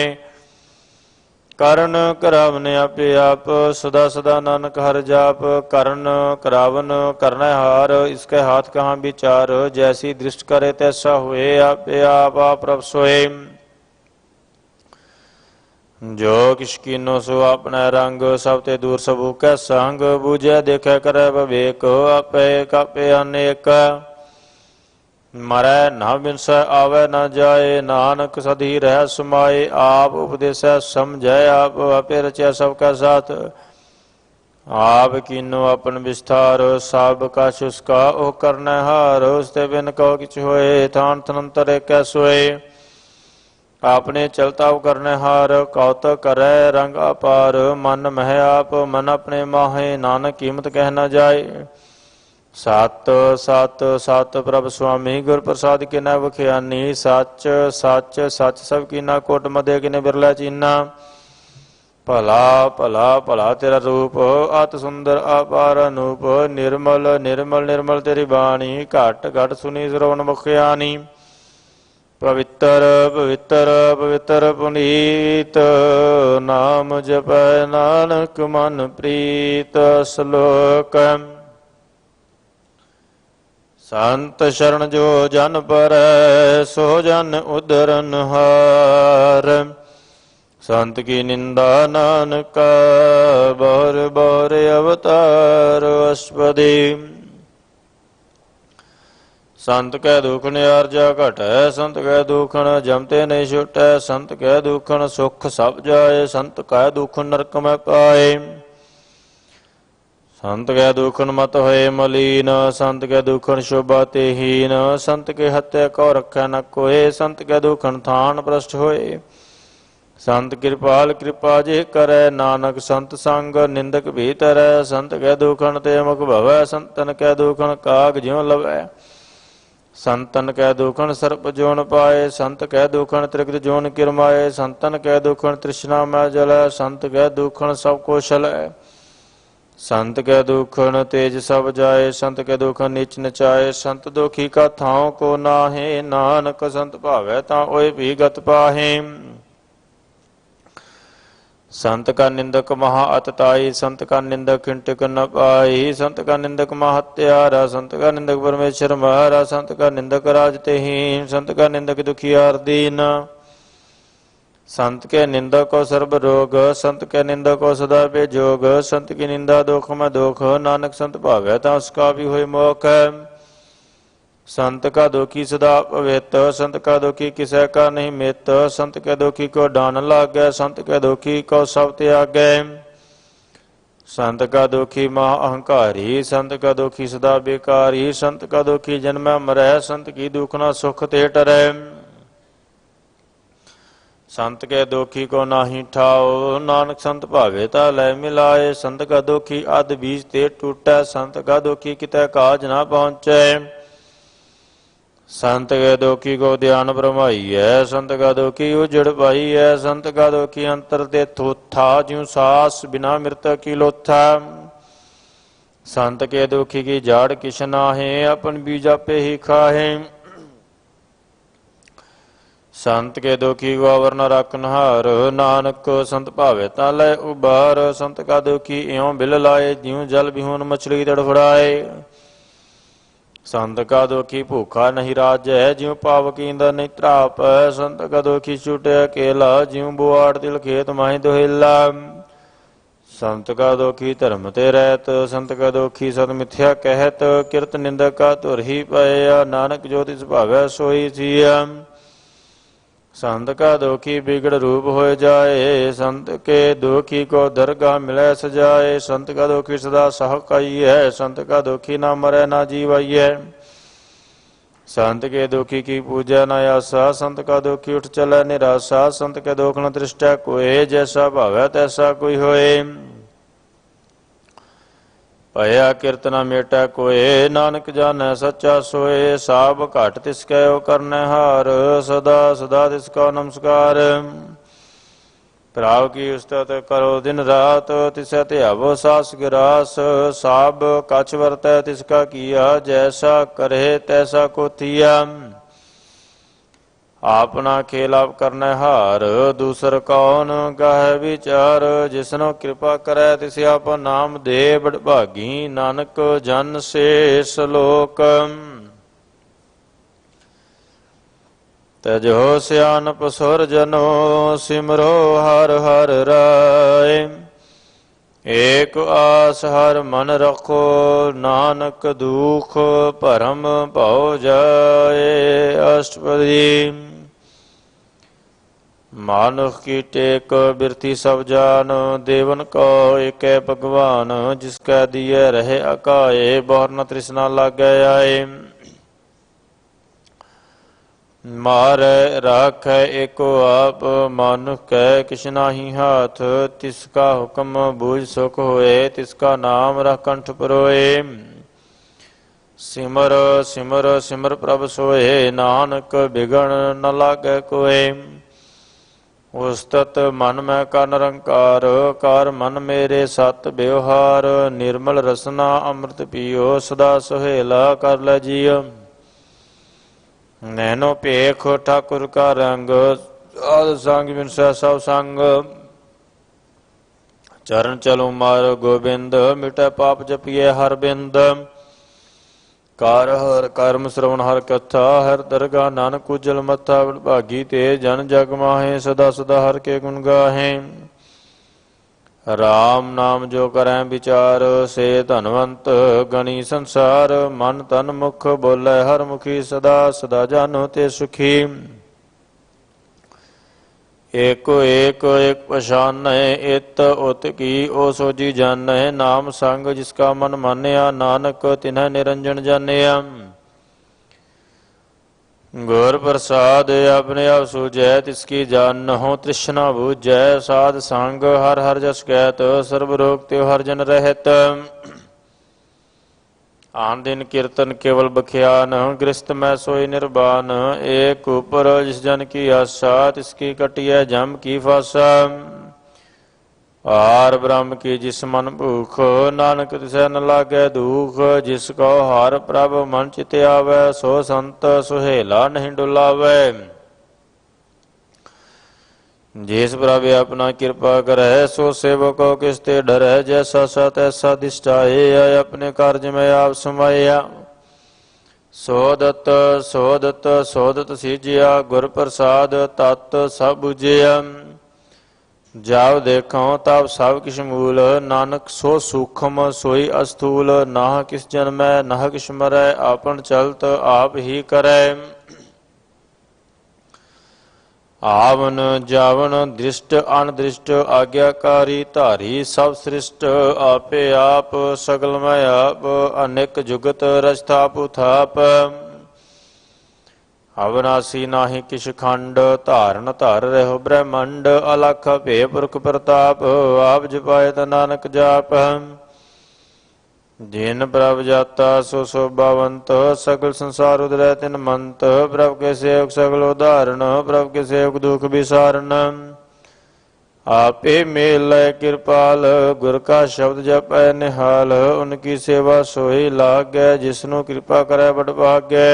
A: करण करावने आपे आप, सदा सदा नानक हर जाप, करण करावन करना हार, इसके हाथ कहाँ विचार, जैसी दृष्ट करे तैसा हुए, आपे आप प्रभ सोए। जो किसकीनो सो अपना रंग, सब ते दूर सबू कै संग, बूझे देखे करे विवेक, आपे कापे अनेक। मरै न बिनस आवे न जाए, नानक सदी रह समाए, आप उपदेश समझै, आप आपे रचा सबका साथ। आप कीनो अपन विस्तार, सब कछ उसका ओ करना हार, उसते बिन कहो किछ होए, थान थनंतर एक सोए। आपने चलता करने हार, कौतक करे रंग अपार, मन मह आप मन अपने माहे, नानक कीमत कह न जाए। सत सत सत प्रभ स्वामी, गुर प्रसाद के न बख्यानी, सच सच सच सब की ना कोट मदे कि ने बिरला चीना। भला भला भला तेरा रूप, अत सुंदर अपार अनूप, निर्मल निर्मल निर्मल तेरी बाणी, घट घट सुनी श्रवण मुखियानी। पवित्र पवित्र पवित्र पुनीत, नाम जपै नानक मन प्रीत। श्लोक संत शरण जो जन पर, सो जन उदरन हार, संत की निंदा नानक बौर बौर अवतार अष्पदी। संत कै दुखन आरजा घटै, संत कै दुखन जमते नहीं छुटै, संत कै दुखन सुख सब जाए, संत कै दुखन नरक में पाए। संत कै दुखन मत होए मलीन, संत कै दुखन शोभा ते हीन। संत के हत्या कौ रखै न कोय, संत कै दुखन थान भ्रष्ट होए। संत कृपाल कृपा जे करै, नानक संत संग निंदक भीतरै। संत कै दुखन ते मुख भवै, संतन कै दुखन काग ज्यों लवै। संतन कै दुखन सर्प जोन पाए, संत कै दुखन त्रिगत जोन किरमाए। संतन कै दुखन तृष्णा मै जलै, संत कै दुखन सब कोशलै। संत कै दुखन तेज सब जाए, संत कै दुखन नीच नचाए। संत दुखी का थाव को नाहे, नानक संत भावै तां ओए भी गत पाहे। संत का निंदक महा अतताई, संत का निंदक खिंटिक न पाई। संत का निंदक महत्यारा, संत का निंदक परमेश्वर महारा। संत का निंदक राज तेहीन, संत का निंदक दुखियार दीन। संत के निंदा को सर्ब रोग, संत के निंदा को सदा बेजोग। संत की निंदा दुख में दुख, नानक संत भावै तां उसका भी होय मोख। संत का दुखी सदा पवित, संत का दुखी किसै का नहीं मित। संत के दुखी को डान लागै, संत के दुखी को सब त्यागै। संत का दुखी महा अहंकारी, संत का दुखी सदा बेकारी। संत का दुखी जन्मै मरै, संत की दुखना सुख ते टरै। संत के दोखी को नाही ठाओ, नानक संत भावे ता लय मिलाए। संत का दोखी अध बीज ते टूटै, संत का दोखी कितै काज ना पहुँचै। संत के दोखी को ध्यान भरमाई है, संत का दोखी उजड़ पाई है। संत का दोखी अंतर ते थोथा, ज्यों सास बिना मृतक की लोथा। संत के दोखी की जाड़ किश नाहे, अपन बीज आपे ही खाहे। संत के दुखी को अवर न रखनहार, नानक संत भावे ता लय उबार। संत का दुखी इयों बिल लाए, ज्यों जल बिहून मछली तड़फड़ाए। संत का दुखी भूखा नहीं राजै, ज्यों पावक ईंधन नहीं त्राप। संत का दुखी छूटे अकेला, ज्यों बुआड़ तिल खेत माही दुहेला। संत का दोखी धर्म ते रहत, संत का दोखी सत मिथ्या कहत। किरत निंदक का धुर ही पाया, नानक जो तिस भावै सोई जिया। संत का दोखी बिगड़ रूप हो जाए, संत के दोखी को दरगाह मिले सजाए। संत का दोखी सदा सहकाई है, संत का दोखी ना मरे ना जीवाई है। संत के दोखी की पूजा न आशा, संत का दोखी उठ चले निराशा। संत के दोख न दृष्टा कोय, जैसा भावै तैसा कोई होए। भया किरत न मेटा कोय, नानक जानै सच्चा सोए। साब घट तिसकै करनै हार, सदा सदा तिसका नमस्कार। प्राव की उस्तत करो दिन रात, तिसै ध्यावो सास गिरास। साब कछ वरतै तिसका किया, जैसा करे तैसा को थिया। आपना खेल आप करने हार, दूसर कौन कह विचार। जिसनो कृपा करे तिसे आपन नाम दे, बड़भागी नानक जन से सलोक। तजो सियानप सुर जनो, सिमरो हर हर राय। एक आस हर मन रखो, नानक दुख भरम भव जाए। अष्टपदी। मानुख की टेक बिरथी सब जान, देवन को एक भगवान। जिसका दिए रहे अकाए, बहुर न तृष्णा लागे आए। मारे राख एको आप, मानुख कै किछ नाही हाथ। तिसका हुक्म बूझ सुख होए, तिसका नाम रख कंठ परोए। सिमर सिमर सिमर प्रभ सोए, नानक बिगड़ न लागे कोय। उस्तत मन में कर निरंकार, कर मन मेरे सत व्यवहार। निर्मल रसना अमृत पियो, सदा सुहेला कर ले जिय। नैनो पेख ठाकुर का रंग, आद संग बिनसा सब संग। चरण चलो मार गोबिंद, मिटे पाप जपिए हर बिंद। कार हर कर्म श्रवण हर कथा, हर दरगाह नानक उजल मथा। भागी ते जन जग माहे, सदा सदा हर के गुण गाहे। राम नाम जो करें विचार, से धनवंत गणी संसार। मन तन मुख बोले हर मुखी, सदा सदा जानो ते सुखी। एको एक एक पहचान इत उत की ओ सोजी जान नाम संग जिसका मन मान्या नानक तिन्ह निरंजन जानिया गुर प्रसाद अपने आप सूझै तिसकी जान हो तृष्णा बूझै साध संग हर हर जस कहत सर्व रोग त्यो हर जन रहत आन दिन कीर्तन केवल बख्यान गृहस्थ में सोई निर्बान एक ऊपर जिस जन की आशा तिसकी कटिया जम की फासा हार ब्रह्म की जिस मन भूख नानक तिसै न लागे दुख जिसको हार प्रभ मन चित आवे सो संत सुहेला नहीं डुलावे जिस प्रभु अपना कृपा करे सो सेवकों किसते डर है जैसा सा तैसा दिष्टाए अपने कार्य में आप समाया सोदत सोदत सोदत सीजिया गुर प्रसाद तत् सब बुझिया जाव देखो तब सब किस मूल नानक सो सूक्ष्म सोई अस्थूल नाह किस जन्म नाह किस मरै आपन चलत आप ही करे आवन जावन दृष्ट अनदृष्ट आज्ञाकारी धारी सब सृष्ट आपे आप सगल में आप अनेक जुगत रचताप उथाप अविनाशी नाहि किश खंड धारण धर रहो ब्रह्मंड अलख भे पुरख प्रताप आप जपायत नानक जाप जिन प्रभ जाता सो शोभावंत सकल संसार उदरै तिन मंत प्रभ के सेवक सगल उदाहरण प्रभ के सेवक दुख विसारण आपे मेल कृपाल गुर का शब्द जप निहाल उनकी सेवा सोई लागै जिसनु कृपा करे बड़ भाग्य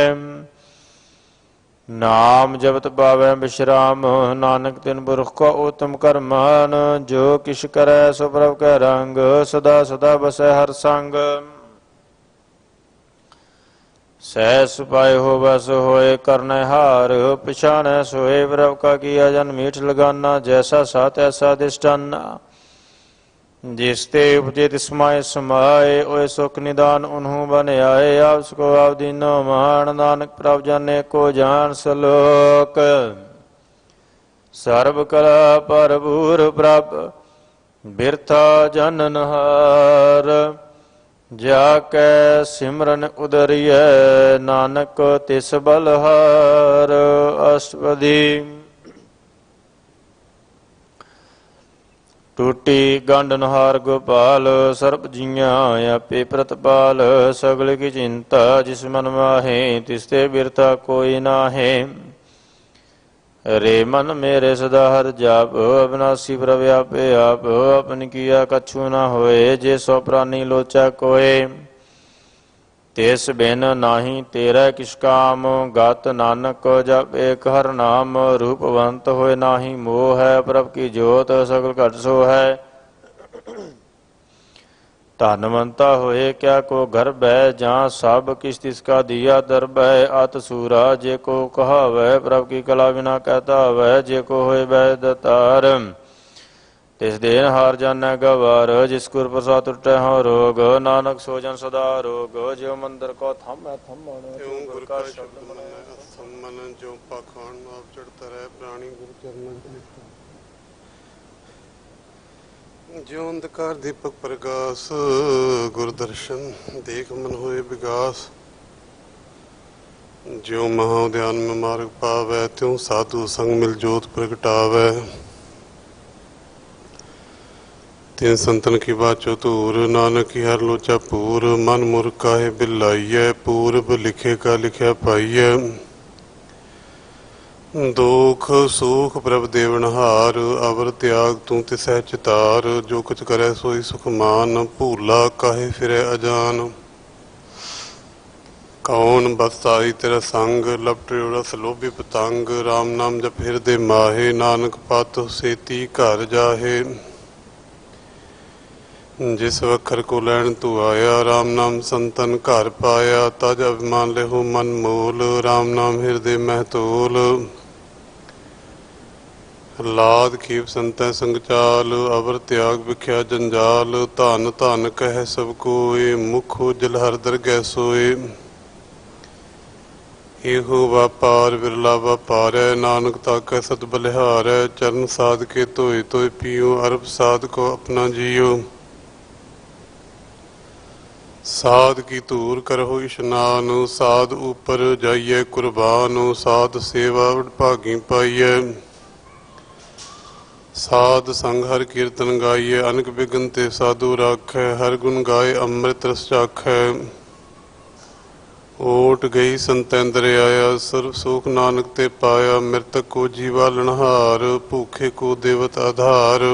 A: नाम जपत पावै विश्राम नानक तिन पुरख को उत्तम करमान जो किश करे सो प्रभ कै रंग सदा सदा बसै हर संग सहस पाए हो बस होए करने हार पिछाने सोए प्रभ का किया जन मीठ लगाना जैसा सा तैसा दिष्टाना जिसते उपजे तिसमाय समाये ओए सुख निदान उन्हू बन आए आप सको आप दीनो मान नानक प्रभ जाने को जान सलोक सर्व कला पर भूर प्रभ बिरथा जनन हार जाकै सिमरन उदरिय नानक तिस बलहार अष्टपदी टूटी गंडनहार गोपाल सर्प जिया आपे प्रतपाल सगल की चिंता जिस मन माहे तिसते बिरता कोई नाहे रे मन मेरे सदा हर जाप अविनाशी प्रभ आपे आप अपन किया कछु न होए जे सो प्राणी लोचा कोय तिस बिन नाही तेरा किस काम गत नानक जप एक हर नाम रूपवंत होए नाही मोह है प्रभ की जोत सगल घट सो है धनवंता होए क्या को घर बह जहाँ सब किस तिसका दिया दरब है अत सूरा जे को कहा वह प्रभ की कला बिना कहता वह जे को होए वह दतार तिस देन हार जाना गवार जिस गुर प्रसाद टूटे हो रोग नानक सोजन सदा रोग जो मंदिर को थम है थम गुर का शब्द मन जो पाखंड आप चढ़ता रहे प्राणी गुरु चरण जो अंधकार दीपक प्रकाश गुर दर्शन देख मन होए विकास जो महाउद्यान में मार्ग पावै त्यों साधु संग मिल जोत प्रगटावै तिन संतन की बात चतुर नानक की हर लोचा पूर मन मुर काहे बिलाइय पूर्व लिखे का लिखा पाइय दुख सुख प्रभ देवनहार अवर त्याग तू तिसै चितार जो कुछ करे सोई सुख मान भूला काहे फिरे अजान कौन बसाई तेरा संग लपटे रस लोभी पतंग राम नाम जप हिरदे माहे नानक पत सेती घर जाहे जिस वखर को लैन तू आया राम नाम संतन घर पाया तज अभिमान लेहु मन मूल राम नाम हृदय महतूल लाद कीप संत संग चाल अवर त्याग विख्या जंजाल धन धन कह सब कोय मुख उजल हर दरगह सोए
B: ਇਹੋ ਵਾਪਾਰ ਵਿਰਲਾ ਵਾਪਾਰੈ, ਨਾਨਕ ਤਾਕੈ ਸਤ ਬਲਿਹਾਰੈ। ਚਰਨ ਸਾਧ ਕੇ ਧੋਏ ਧੋਏ ਪੀਓ, ਅਰਬ ਸਾਧ ਕੋ ਆਪਣਾ ਜੀਓ। ਸਾਧ ਕੀ ਧੂਰ ਕਰਹੁ ਇਸ਼ਨਾਨ, ਸਾਧ ਉਪਰ ਜਾਈਐ ਕੁਰਬਾਨ। ਸਾਧ ਸੇਵਾ ਵਡਭਾਗੀ ਪਾਈਐ, ਸਾਧ ਸੰਗ ਹਰਿ ਕੀਰਤਨ ਗਾਈਐ। ਅਨਕ ਬਿਗਨ ਤੇ ਸਾਧੂ ਰਾਖੈ, ਹਰਿ ਗੁਣ ਗਾਏ ਅੰਮ੍ਰਿਤ ਰਸ ਚਾਖੈ। ਓਟ ਗਈ ਸੰਤੈਂਦਰ ਆਇਆ, ਸਰਬ ਸੁਖ ਨਾਨਕ ਤੇ ਪਾਇਆ। ਮਿਰਤਕ ਕੋ ਜੀਵਾ ਲਨਹਾਰ, ਭੂਖੇ ਕੋ ਦੇਵਤ ਆਧਾਰ।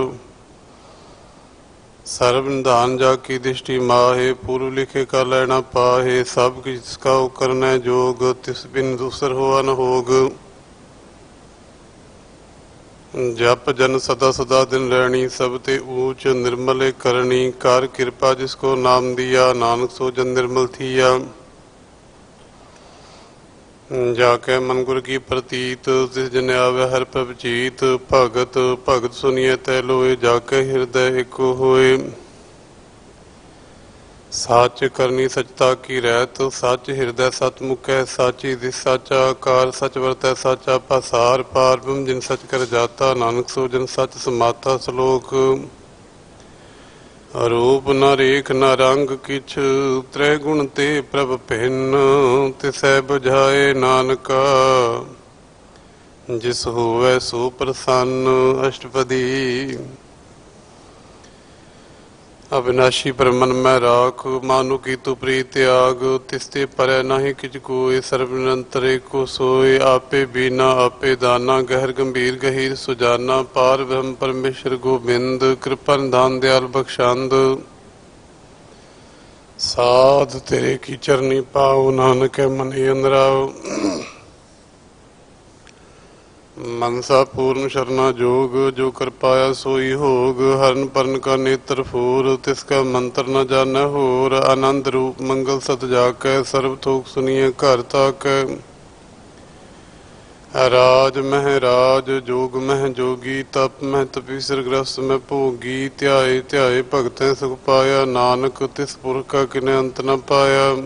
B: ਸਰਬ ਨਿਧਾਨ ਜਾ ਕੀ ਦ੍ਰਿਸ਼ਟੀ ਮਾਹੇ, ਪੂਰਵ ਲਿਖੇ ਕਾ ਲੈਣਾ ਪਾਹੇ। ਸਭ ਕਿਛ ਕਾ ਕਰਨੈ ਜੋਗ, ਤਿਸ ਬਿਨ ਦੂਸਰ ਹੋਆ ਨ ਹੋਗ। ਜਪ ਜਨ ਸਦਾ ਸਦਾ ਦਿਨ ਰਹਿਣੀ, ਸਭ ਤੇ ਊਚ ਨਿਰਮਲੇ ਕਰਨੀ। ਕਰ ਕਿਰਪਾ ਜਿਸ ਕੋ ਨਾਮ ਦਿਆ, ਨਾਨਕ ਸੋ ਜਨ ਨਿਰਮਲ ਥੀਆ। ਜਾ ਕੇ ਮਨ ਗੁਰ ਕੀ ਪ੍ਰਤੀਤ, ਤਿਸ ਜਨ ਆਵੇ ਹਰਿ ਪ੍ਰਭ ਜੀਤ। ਭਗਤ ਭਗਤ ਸੁਨੀਏ ਤੈ ਲੋਏ, ਜਾ ਕੇ ਹਿਰਦੈ ਏਕੋ ਹੋਏ। ਸੱਚ ਕਰਨੀ ਸਚਤਾ ਕੀ ਰਹਿਤ, ਸੱਚ ਹਿਰਦੈ ਸਤ ਮੁਕੈ। ਸਾਚੀ ਦਿਸ ਸਾਚਾ ਆਕਾਰ, ਸਚ ਵਰਤੈ ਸਾਚਾ ਪਾਸਾਰ। ਪਾਰ ਬ੍ਰਹਮ ਜਿਨ ਸਚ ਕਰ ਜਾਤਾ, ਨਾਨਕ ਸੋ ਜਨ ਸਚ ਸਮਾਤਾ। ਸ਼ਲੋਕ ਰੂਪ ਨ ਰੇਖ ਨ ਰੰਗ ਕਿਛ, ਤ੍ਰੈ ਗੁਣ ਤੇ ਪ੍ਰਭ ਭਿੰਨ। ਤਿਸੈ ਬੁਝਾਏ ਨਾਨਕਾ, ਜਿਸ ਹੋਵੈ ਸੋ ਪ੍ਰਸੰਨ। ਅਸ਼ਟਪਦੀ ਅਵਿਨਾਸ਼ੀ ਪਰਮਨ ਮੈਂ ਰਾਖ, ਮਾਨੁ ਕੀਤੂ ਪ੍ਰੀਤ ਤਿਆਗ। ਤਿਸਤੇ ਪਰੈ ਨਾਹੀ ਕਿਛ ਕੋਇ, ਸਰਬ ਨਿਰੰਤਰ ਏਕੋ ਸੋਇ। ਆਪੇ ਬੀਨਾ ਆਪੇ ਦਾਨਾ, ਗਹਿਰ ਗੰਭੀਰ ਗਹੀਰ ਸੁਜਾਨਾ। ਪਾਰ ਬ੍ਰਹਮ ਪਰਮੇਸ਼ਰ ਗੋਬਿੰਦ, ਕਿਰਪਾ ਨਿਧਾਨ ਦਿਆਲ ਬਖਸ਼ੰਦ। ਸਾਧ ਤੇਰੇ ਕੀ ਚਰਨੀ ਪਾਉ, ਨਾਨਕੈ ਮਨਿ ਅੰਦਰਾਉ। ਮਨਸਾ ਪੂਰਨ ਸ਼ਰਨਾ ਜੋਗ, ਜੋ ਕਰ ਪਾਇਆ ਸੋਈ ਹੋਗ। ਹਰਨ ਪਰਨ ਕਾ ਨੇਤਰ ਫੂਰ, ਤਿਸ ਕਾ ਮੰਤਰ ਨ ਜਾਣੈ ਹੋਰ। ਆਨੰਦ ਰੂਪ ਮੰਗਲ ਸਤ ਜਾਕੈ, ਸਰਬ ਥੋਕ ਸੁਨੀਏ ਘਰ ਤਾਕੈ। ਰਾਜ ਮਹਿ ਰਾਜ, ਜੋਗ ਮਹਿ ਜੋਗੀ। ਤਪ ਮਹਿ ਤਪੀਸਰ, ਗ੍ਰਸਤ ਮਹਿ ਭੋਗੀ। ਧਿਆਏ ਧਿਆਏ ਭਗਤੈ ਸੁਖ ਪਾਇਆ, ਨਾਨਕ ਤਿਸ ਪੁਰਖ ਕਾ ਕਿਨੈ ਅੰਤ ਨ ਪਾਇਆ।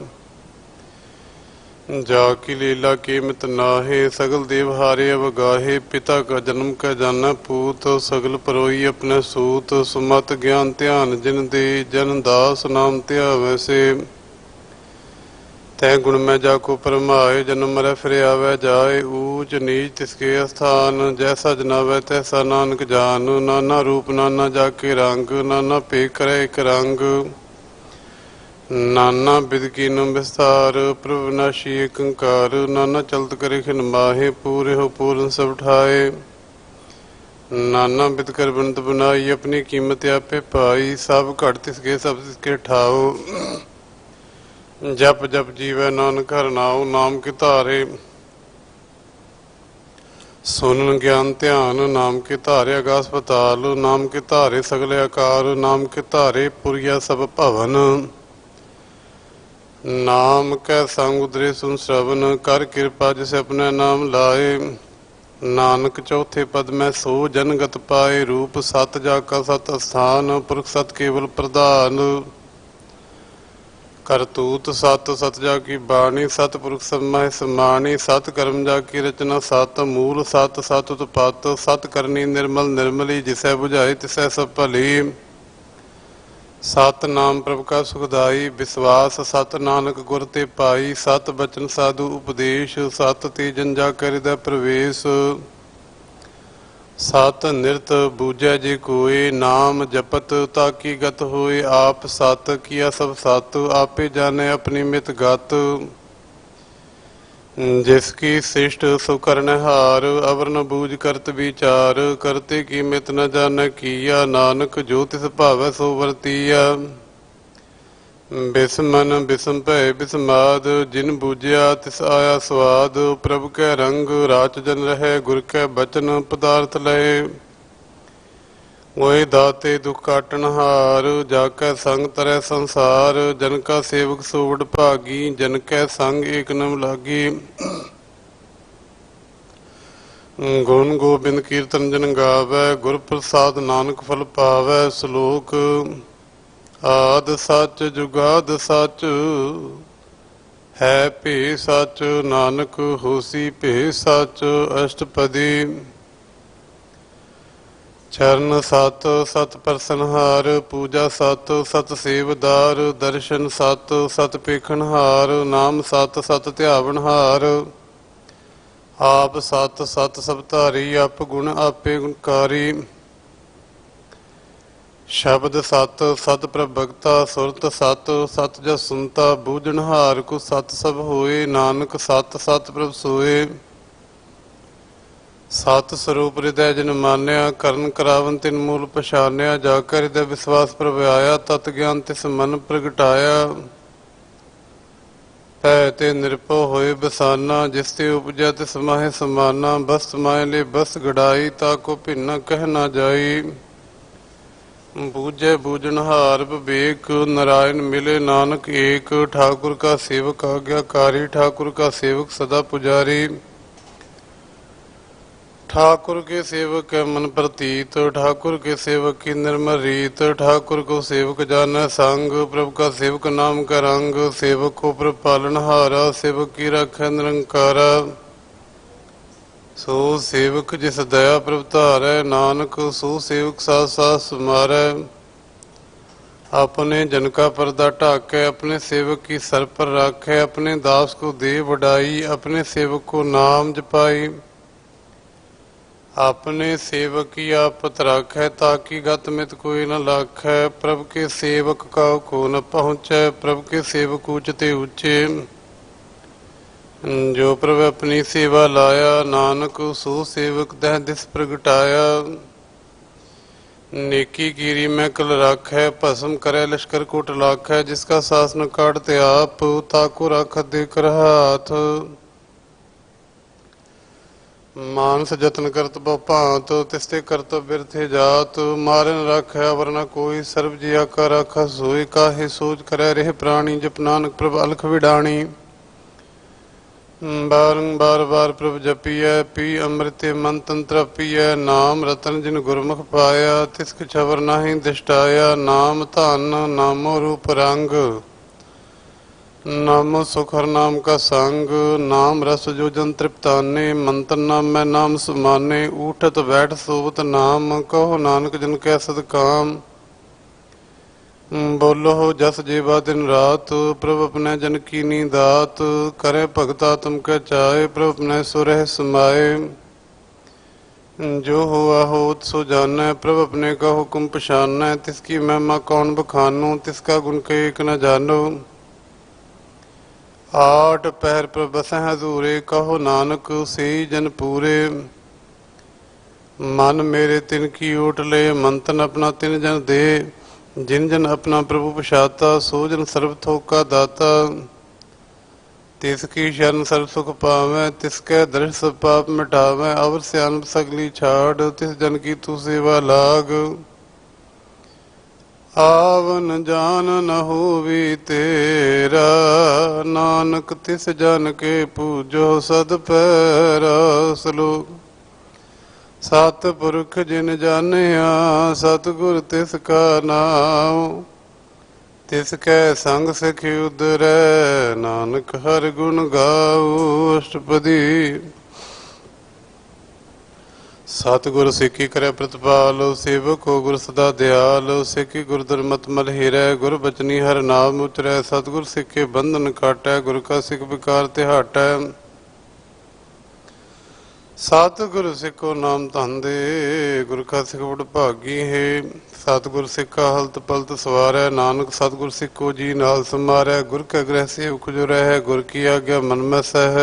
B: ਜਾ ਕੀ ਲੀਲਾ ਕੇ ਮਿਤ ਨਾਹੇ, ਸਗਲ ਦੇਵ ਹਾਰੇ ਅਵਗਾਹੇ। ਪਿਤਾ ਕਾ ਜਨਮ ਕੈ ਜਾਣੈ ਪੂਤ, ਸਗਲ ਪਰੋਈ ਆਪਣੇ ਸੂਤ। ਸੁਮਤ ਗਿਆਨ ਧਿਆਨ ਜਿਨ ਦੇ, ਜਨ ਦਾਸ ਨਾਮ ਧਿਆਵੈ ਸੇ। ਤੈ ਗੁਣ ਮੈਂ ਜਾ ਕੋ ਪਰਮਾਏ, ਜਨਮ ਮਰੈ ਫਿਰ ਆਵੈ ਜਾਏ। ਊਚ ਨੀਚ ਤਿਸਕੇ ਅਸਥਾਨ, ਜੈਸਾ ਜਨਾਵੈ ਤੈਸਾ ਨਾਨਕ ਜਾਨ। ਨਾਨਾ ਰੂਪ ਨਾਨਾ ਜਾ ਕੇ ਰੰਗ, ਨਾਨਾ ਭੇਖ ਕਰੈ ਇਕ ਰੰਗ। ਨਾਨਾ ਬਿਧ ਕੀਨੋ ਵਿਸਥਾਰ, ਪ੍ਰਭ ਵਿਨਾਸ਼ੀ ਏਕ ਓੰਕਾਰ। ਨਾਨਾ ਚਲਤ ਕਰੇ ਖਿਨ ਮਾਹੇ, ਪੂਰੇ ਹੋ ਪੂਰਨ ਸਭ ਠਾਏ। ਨਾਨਾ ਬਿਧ ਕਰ ਬਿਨਤ ਬਨਾਈ, ਆਪਣੀ ਕੀਮਤ ਆਪੇ ਪਾਈ। ਸਭ ਘਟ ਤਿਸਕੇ ਸਭ ਤਿਸਕੇ ਠਾਓ, ਜਪ ਜਪ ਜੀਵੈ ਨਾਨਕ ਹਰਿ ਨਾਉ। ਨਾਮ ਕੇ ਧਾਰੇ ਸੁਨਨ ਗਿਆਨ ਧਿਆਨ, ਨਾਮ ਕੇ ਧਾਰੇ ਅਗਾਸ ਪਤਾਲ। ਨਾਮ ਕੇ ਧਾਰੇ ਸਗਲੇ ਆਕਾਰ, ਨਾਮ ਕੇ ਧਾਰੇ ਪੁਰੀਆ ਸਭ ਭਵਨ। ਨਾਮ ਕੈ ਸੰਗ ਉਦਰੇ ਸੁਨ ਸ਼ਰਵਨ, ਕਰ ਕਿਰਪਾ ਜਿਸ ਆਪਣਾ ਨਾਮ ਲਾਏ। ਨਾਨਕ ਚੌਥੇ ਪਦ ਮੈਂ ਸੋ ਜਨਗਤ ਪਾਏ, ਰੂਪ ਸਤ ਜਾ ਕਾ ਸਤ ਅਸਥਾਨ। ਪੁਰਖ ਸਤ ਕੇਵਲ ਪ੍ਰਧਾਨ, ਕਰਤੂਤ ਸਤ ਸਤ ਜਾ ਕੀ ਬਾਣੀ। ਸਤ ਪੁਰਖ ਸਮਾਹਿ ਸਮਾਣੀ, ਸਤ ਕਰਮ ਜਾ ਕੀ ਰਚਨਾ ਸਤ। ਮੂਲ ਸਤ ਸਤ ਉਤਪਤ, ਸਤ ਕਰਨੀ ਨਿਰਮਲ ਨਿਰਮਲੀ। ਜਿਸੈ ਬੁਝਾਏ ਤਿਸੈ ਸਭ ਭਲੀ, ਸਤ ਨਾਮ ਪ੍ਰਭ ਕਾ ਸੁਖਦਾਈ। ਵਿਸਵਾਸ ਸਤ ਨਾਨਕ ਗੁਰ ਤੇ ਪਾਈ, ਸਤ ਬਚਨ ਸਾਧੂ ਉਪਦੇਸ਼। ਸਤ ਤੇ ਜਨ ਜਾ ਕੇ ਹਿਰਦੈ ਪ੍ਰਵੇਸ਼, ਸਤ ਨਿਰਤ ਬੂਝੈ ਜੇ ਕੋਇ। ਨਾਮ ਜਪਤ ਤਾਂ ਕੀ ਗਤ ਹੋਏ, ਆਪ ਸਤ ਕੀਆ ਸਭ ਸਤ। ਆਪੇ ਜਾਣੈ ਆਪਣੀ ਮਿਤ ਗਤ, ਜਿਸ ਕੀ ਸ੍ਰਿਸ਼ਟ ਸੋ ਕਰਨੈ ਹਾਰ। ਅਵਰ ਨ ਬੂਝ ਕਰਤ ਵਿਚਾਰ, ਕਰਤੇ ਕੀ ਮਿਤ ਨ ਜਾਣੈ ਕੀਆ। ਨਾਨਕ ਜੋ ਤਿਸ ਭਾਵੈ ਸੋ ਵਰਤੀਆ, ਬਿਸਮਨ ਬਿਸਮ ਭੈ ਬਿਸਮਾਦ। ਜਿਨ ਬੂਝਿਆ ਤਿਸ ਆਇਆ ਸਵਾਦ, ਪ੍ਰਭ ਕੈ ਰੰਗ ਰਾਚ ਜਨ ਰਹੈ। ਗੁਰ ਕੈ ਬਚਨ ਪਦਾਰਥ ਲਏ, ਹੋਏ ਦਾਤੇ ਦੁਖ ਕਾਟਣ ਹਾਰ। ਜਾ ਕੈ ਸੰਗ ਤਰੈ ਸੰਸਾਰ, ਜਨ ਕਾ ਸੇਵਕ ਸੋ ਵਡ ਭਾਗੀ। ਜਨ ਕੈ ਸੰਗ ਏਕ ਨਮ ਲਾਗੀ, ਗੁਣ ਗੋਬਿੰਦ ਕੀਰਤਨ ਜਨ ਗਾਵੈ। ਗੁਰ ਪ੍ਰਸਾਦ ਨਾਨਕ ਫਲ ਪਾਵੈ। ਸ਼ਲੋਕ ਆਦਿ ਸੱਚ ਜੁਗਾਦ ਸੱਚ, ਹੈ ਭੇ ਸਚ ਨਾਨਕ ਹੋਸੀ ਭੇ ਸਚ ਅਸ਼ਟਪਦੀ। ਚਰਨ ਸਤ ਸਤ ਪ੍ਰਸਨਹਾਰ ਪੂਜਾ ਸਤ ਸਤ ਸੇਵਦਾਰ ਦਰਸ਼ਨ ਸਤ ਸਤ ਪੇਖਣਹਾਰ ਨਾਮ ਸਤ ਸਤ ਧਿਆਵਨਹਾਰ ਆਪ ਸਤ ਸਤ ਸਭ ਧਾਰੀ ਆਪ ਗੁਣ ਆਪੇ ਗੁਣਕਾਰੀ। ਸ਼ਬਦ ਸਤ ਸਤ ਪ੍ਰਭਗਤਾ ਸੁਰਤ ਸਤ ਸਤ ਜਸ ਸੁਨਤਾ ਬੂਝਣਹਾਰ ਕੋ ਸਤ ਸਭ ਹੋਏ ਨਾਨਕ ਸਤ ਸਤ ਪ੍ਰਭ ਸੋਏ। ਸਤ ਸਰੂਪ ਹਿਰਦੈ ਜਿਨ ਮਾਨਿਆ ਕਰਨ ਕਰਾਵਨ ਤਿਨ ਮੂਲ ਪਛਾਨਿਆ ਜਾ ਕਰ ਹਿਰਦੈ ਵਿਸਵਾਸ ਪ੍ਰਭ ਆਇਆ ਤਤ ਗਿਆਨ ਤਿਸ ਮਨ ਪ੍ਰਗਟਾਇਆ। ਪੈ ਤੇ ਨਿਰਭਉ ਹੋਏ ਬਸਾਨਾ ਜਿਸ ਤੇ ਉਪਜਿਆ ਤਿਸ ਮਾਹੇ ਸਮਾਨਾ ਬਸ ਮਾਇ ਲੈ ਬਸ ਗੜਾਈ ਤਾ ਕੋ ਭਿੰਨ ਕਹਿ ਨਾ ਜਾਈ। ਬੂਝੈ ਬੂਝਣਹਾਰ ਵਿਵੇਕ ਨਾਰਾਇਣ ਮਿਲੇ ਨਾਨਕ ਏਕ ਠਾकुर का सेवक आज्ञाकारी ठाकुर का सेवक सदा पुजारी। ठाकुर के सेवक है मन प्रतीत ठाकुर के सेवक की निर्मल रीत ठाकुर को सेवक जाना संग प्रभु का सेवक नाम का रंग सेवक को प्रभु पालनहारा सेवक की रखै निरंकारा। सो सेवक जिस दया प्रभ धारै नानक सो सेवक साथ साथ सुमारै। अपने जन का पर्दा ढाकै अपने सेवक की सर पर राखै अपने दास को दे वडाई अपने सेवक को नाम जपाई। अपने सेवक की आपत राखै ताकि गत मित कोई न लाखै। प्रभ के सेवक का को न पहुँचै प्रभ के सेवक ऊंचते ऊंचे। जो प्रभ अपनी सेवा लाया नानक सो सेवक दह दिस प्रगटाया। नेकी कीरी मैं कल राखै भस्म करे लश्कर कोट लाखै जिसका शासन काटते आप ताको राख दे कर हाथ। मानस जतन करत बहु भांत तिसते करत बिरथे जात मारन राखै वरना कोई सर्व जिया का राखा सोई काहे सोच करे रहे प्राणी जप नानक प्रभ अलख विडाणी। बारंबार बार प्रभ जपिया पी अमृत मन तंत्र पिया नाम रतन जिन गुरमुख पाया तिसक छवर नाही दिष्टाया। नाम धन नामो रूप रंग नामो सुखर नाम का संग नाम रस जो जन तृप्ताने मंत्र नाम मैं नाम सुमाने। उठत बैठ सोवत नाम कहो नानक जन कै सद काम। बोलो हो जस जेवा दिन रात प्रभ अपने जन की नी दात करे भगता तुम के चाहे प्रभ अपने सुरह समाए। जो हुआ होत सो जानै प्रभ अपने का हुक्म पछानै तिसकी महिमा कौन बखानू तिसका गुण के एक न जानो। आठ पहर प्रभ बसह हजूरे कहो नानक से जन पूरे। मन मेरे तिन की ओट ले मंतन अपना तिन जन दे जिन जन अपना प्रभु पछाता सो जन सर्व थोक का दाता। तिसकी शरण सर्व सुख पावै तिसके दर्श सब पाप मिटावै। अवर सियान सगली छाड़ तिस जन की तू सेवा लाग। आवन जान न होवी तेरा नानक तिस जन के पूजो सद पैरा। श्लोक सतपुरख जिन जानिया सतगुर तिसका नाम तिसकै संग सिख उदरै नानक हर गुण गाओ। अष्टपदी सतगुर सिखी करे प्रतिपाल सेवक हो गुर सदा दयाल। सिखी गुर दुर्मत मल हिरै गुर बचनी हर नाम उतरै। सतगुर सिखे बंधन काटै गुर का सिख विकार ते हटै। सतगुर सिखो नाम धन दे गुर का सिख बड़ भागी है। सतगुर सिखा हलत पलत सवारै नानक सतगुर सिखो जी नाल समारै। गुर के ग्रह सेवक जो रह गुर की आज्ञा मन में सह।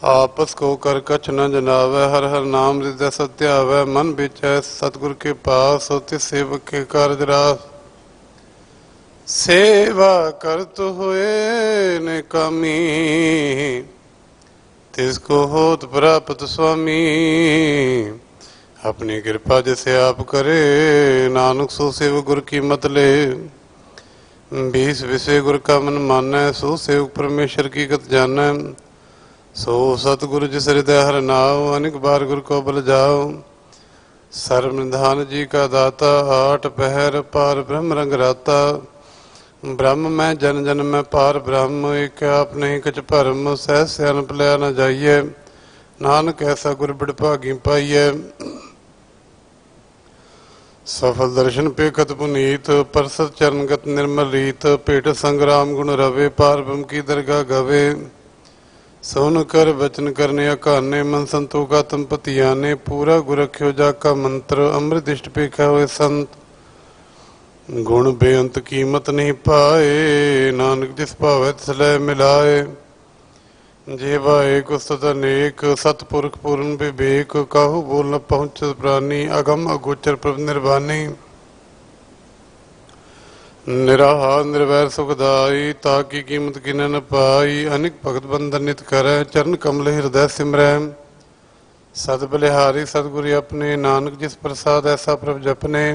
B: आपस को कर कछ न जनावै हर हर नाम हृदय सत्यावै। मन बिचै सतगुर के पास तिस सेवक के कारज रास। सेवा करत होए ने कामी तिसको होत प्राप्त स्वामी। अपनी कृपा जैसे आप करे नानक सो सेवक गुर की मत ले। 20 विषय गुर का मन मानै सो सेवक परमेश्वर की गत जानै। सो सतगुरु जिस हृदय हर नाव अनेक बार गुर को बल जाओ। सर्व निधान जी का दाता आठ पहर पार ब्रह्म रंग राता। ब्रह्म मैं जन जन मैं पार ब्रह्म, एक आप नहीं कछ भरम, सहज सियानप लिया न जाइए, नानक ऐसा गुर बिड़भागी पाइए। सफल दर्शन पेखत पुनीत, परसत चरणगत निर्मल रीत, पेट संग्राम गुण रवे, पार ब्रह्म की दरगाह गवे। सोन कर वचन करने अकाने, मन संतोखा तम पतियाने, पूरा गुर रख्यो जाका मंत्र, अमृत इष्ट पेखा हुए संत। गुण बेअंत कीमत नहीं पाए, नानक जिस भावै तिस लै मिलाए। जेवा एक उस्तत अनेक, सतपुरख पूर्ण विवेक, काहू बोल न पहुँचत प्राणी, अगम अगोचर प्रभ निर्वाणी। निराहार निर्वैर सुखदाई, ताकी कीमत किन्ह न पाई, अनिक भगत बंधन नित करै, चरण कमल हृदय सिमरै। सत बलिहारी सतगुरु अपने, नानक जिस प्रसाद ऐसा प्रभ जपने।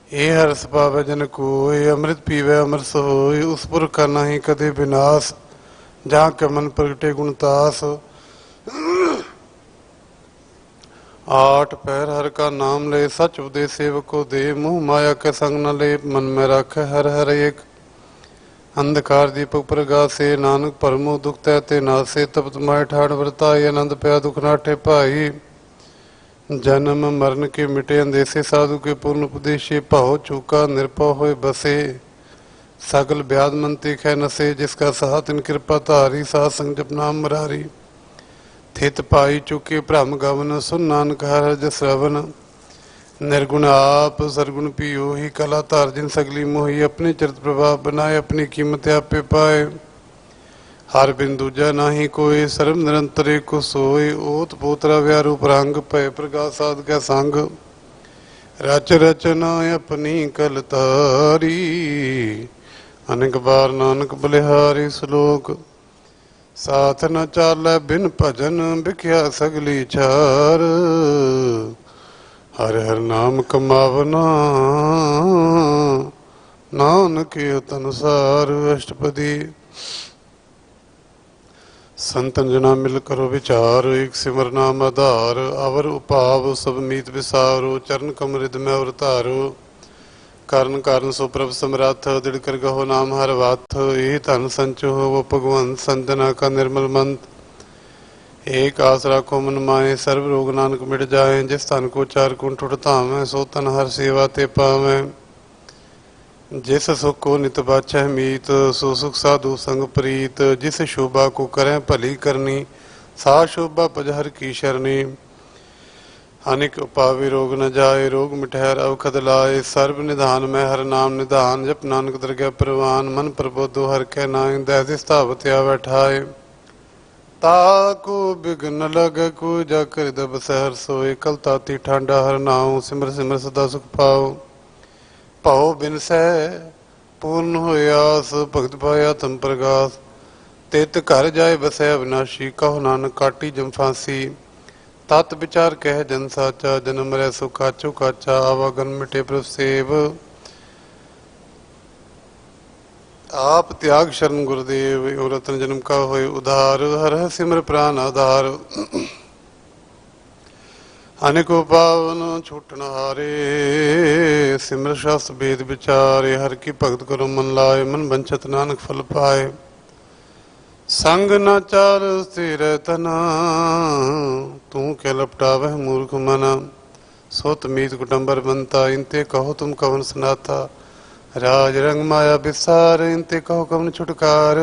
B: ये हरस पावै जन कोय, अमृत पीवै अमर सोय, उस पुर का नहीं कदे विनाश, जहाँ के मन प्रगटे गुणतास। आठ पैर हर का नाम ले, सच उपदेश सेवक को दे, मुँह माया के संग न ले, मन में रखे हर हर एक। अंधकार दीपक प्रगासे, नानक परमो दुख तैते नासे, तब तुम्हारे ठाड़ वर्ताई, आनंद पया दुख नाठे पाई। जन्म मरण के मिटे अंदेसे, साधु के पूर्ण उपदेशे, पाहो चूका निरपा होए बसे। सगल ब्याद मन तीखै नसे, जिसका सहा तिन कृपा धारी, साध संग जप नाम मुरारी। थित पाई चुके भ्रम गवन, सुन नानक हर जस श्रवण। निर्गुण आप सरगुण पियो ही, कला धार जिन सगली मोही, अपने चरित प्रभाव बनाए, अपनी कीमत आपे पाए। हर बिन दूजा नाही कोय, सर्व निरंतर एको सोय, ओत पोतरा व्यारू रंग, भय प्रगास साध कै संग। रच रचना अपनी कल तारी, अनेक बार नानक बलिहारी श्लोक। साथ न चालै बिन भजन, बिख्या सगली छार, हर हर नाम कमावना, नानक तनुसार। अष्टपदी। संतन जना मिल करो विचार, एक सिमर नाम आधार, अवर उपाव सब मीत विसारो, चरण कमरिद में अवतारो। कारण कारण सो प्रभ समराथ, दिड़ कर गहो नाम हर वाथ, ये धन संचो हो वो भगवंत, संतना का निर्मल मंत। एक आस राखो मन माए, सर्व रोग नानक मिट जाए, जिस तन को चार कुंठ उठ धामै, सो तन हर सेवा ते पावै। जिस सुख को नित बाछै मीत, सो सुख साधु संग प्रीत, जिस शोभा को करें भली करनी, सा शोभा पजहर की शरणी। अनिक उपावि रोग न जाए, रोग मिठहर अवखद लाए, सर्व निधान में हर नाम निधान, जप नानक दरगह परवान, मन प्रबोधो हर कै नाय, दैस स्थावत आवे ठाए। ताको बिघ्न लग को जाकर दब सहर सोए, कल ताती ठांडा हर नाऊ, सिमर सिमर सदा सुख पाओ। भाव बिन सह पूर्ण होए आस, भगत पाया तम प्रगास, तित घर जाए बसै अविनाशी, कहो नानक काटी जम फांसी। तत विचार कह जन साचा, जन्म रै सो काचो काचा, आवागन मिटे प्रभ सेव। आप त्याग शरण गुरुदेव, और रतन जन्म का होए उधार, हर हर सिमर प्राण आधार। अनेको पावन छूटन हारे, सिमर शास्त्र वेद विचारे, हर की भगत करो मन लाए, मन बंछत नानक फल पाए। संग न चार स्थिर तना, तू के लपटावह मूर्ख मना, सोत मीत कुटुंबर बनता, इनते कहो तुम कवन सनाता। राज रंग माया विसार, इनते कहो कवन छुटकार।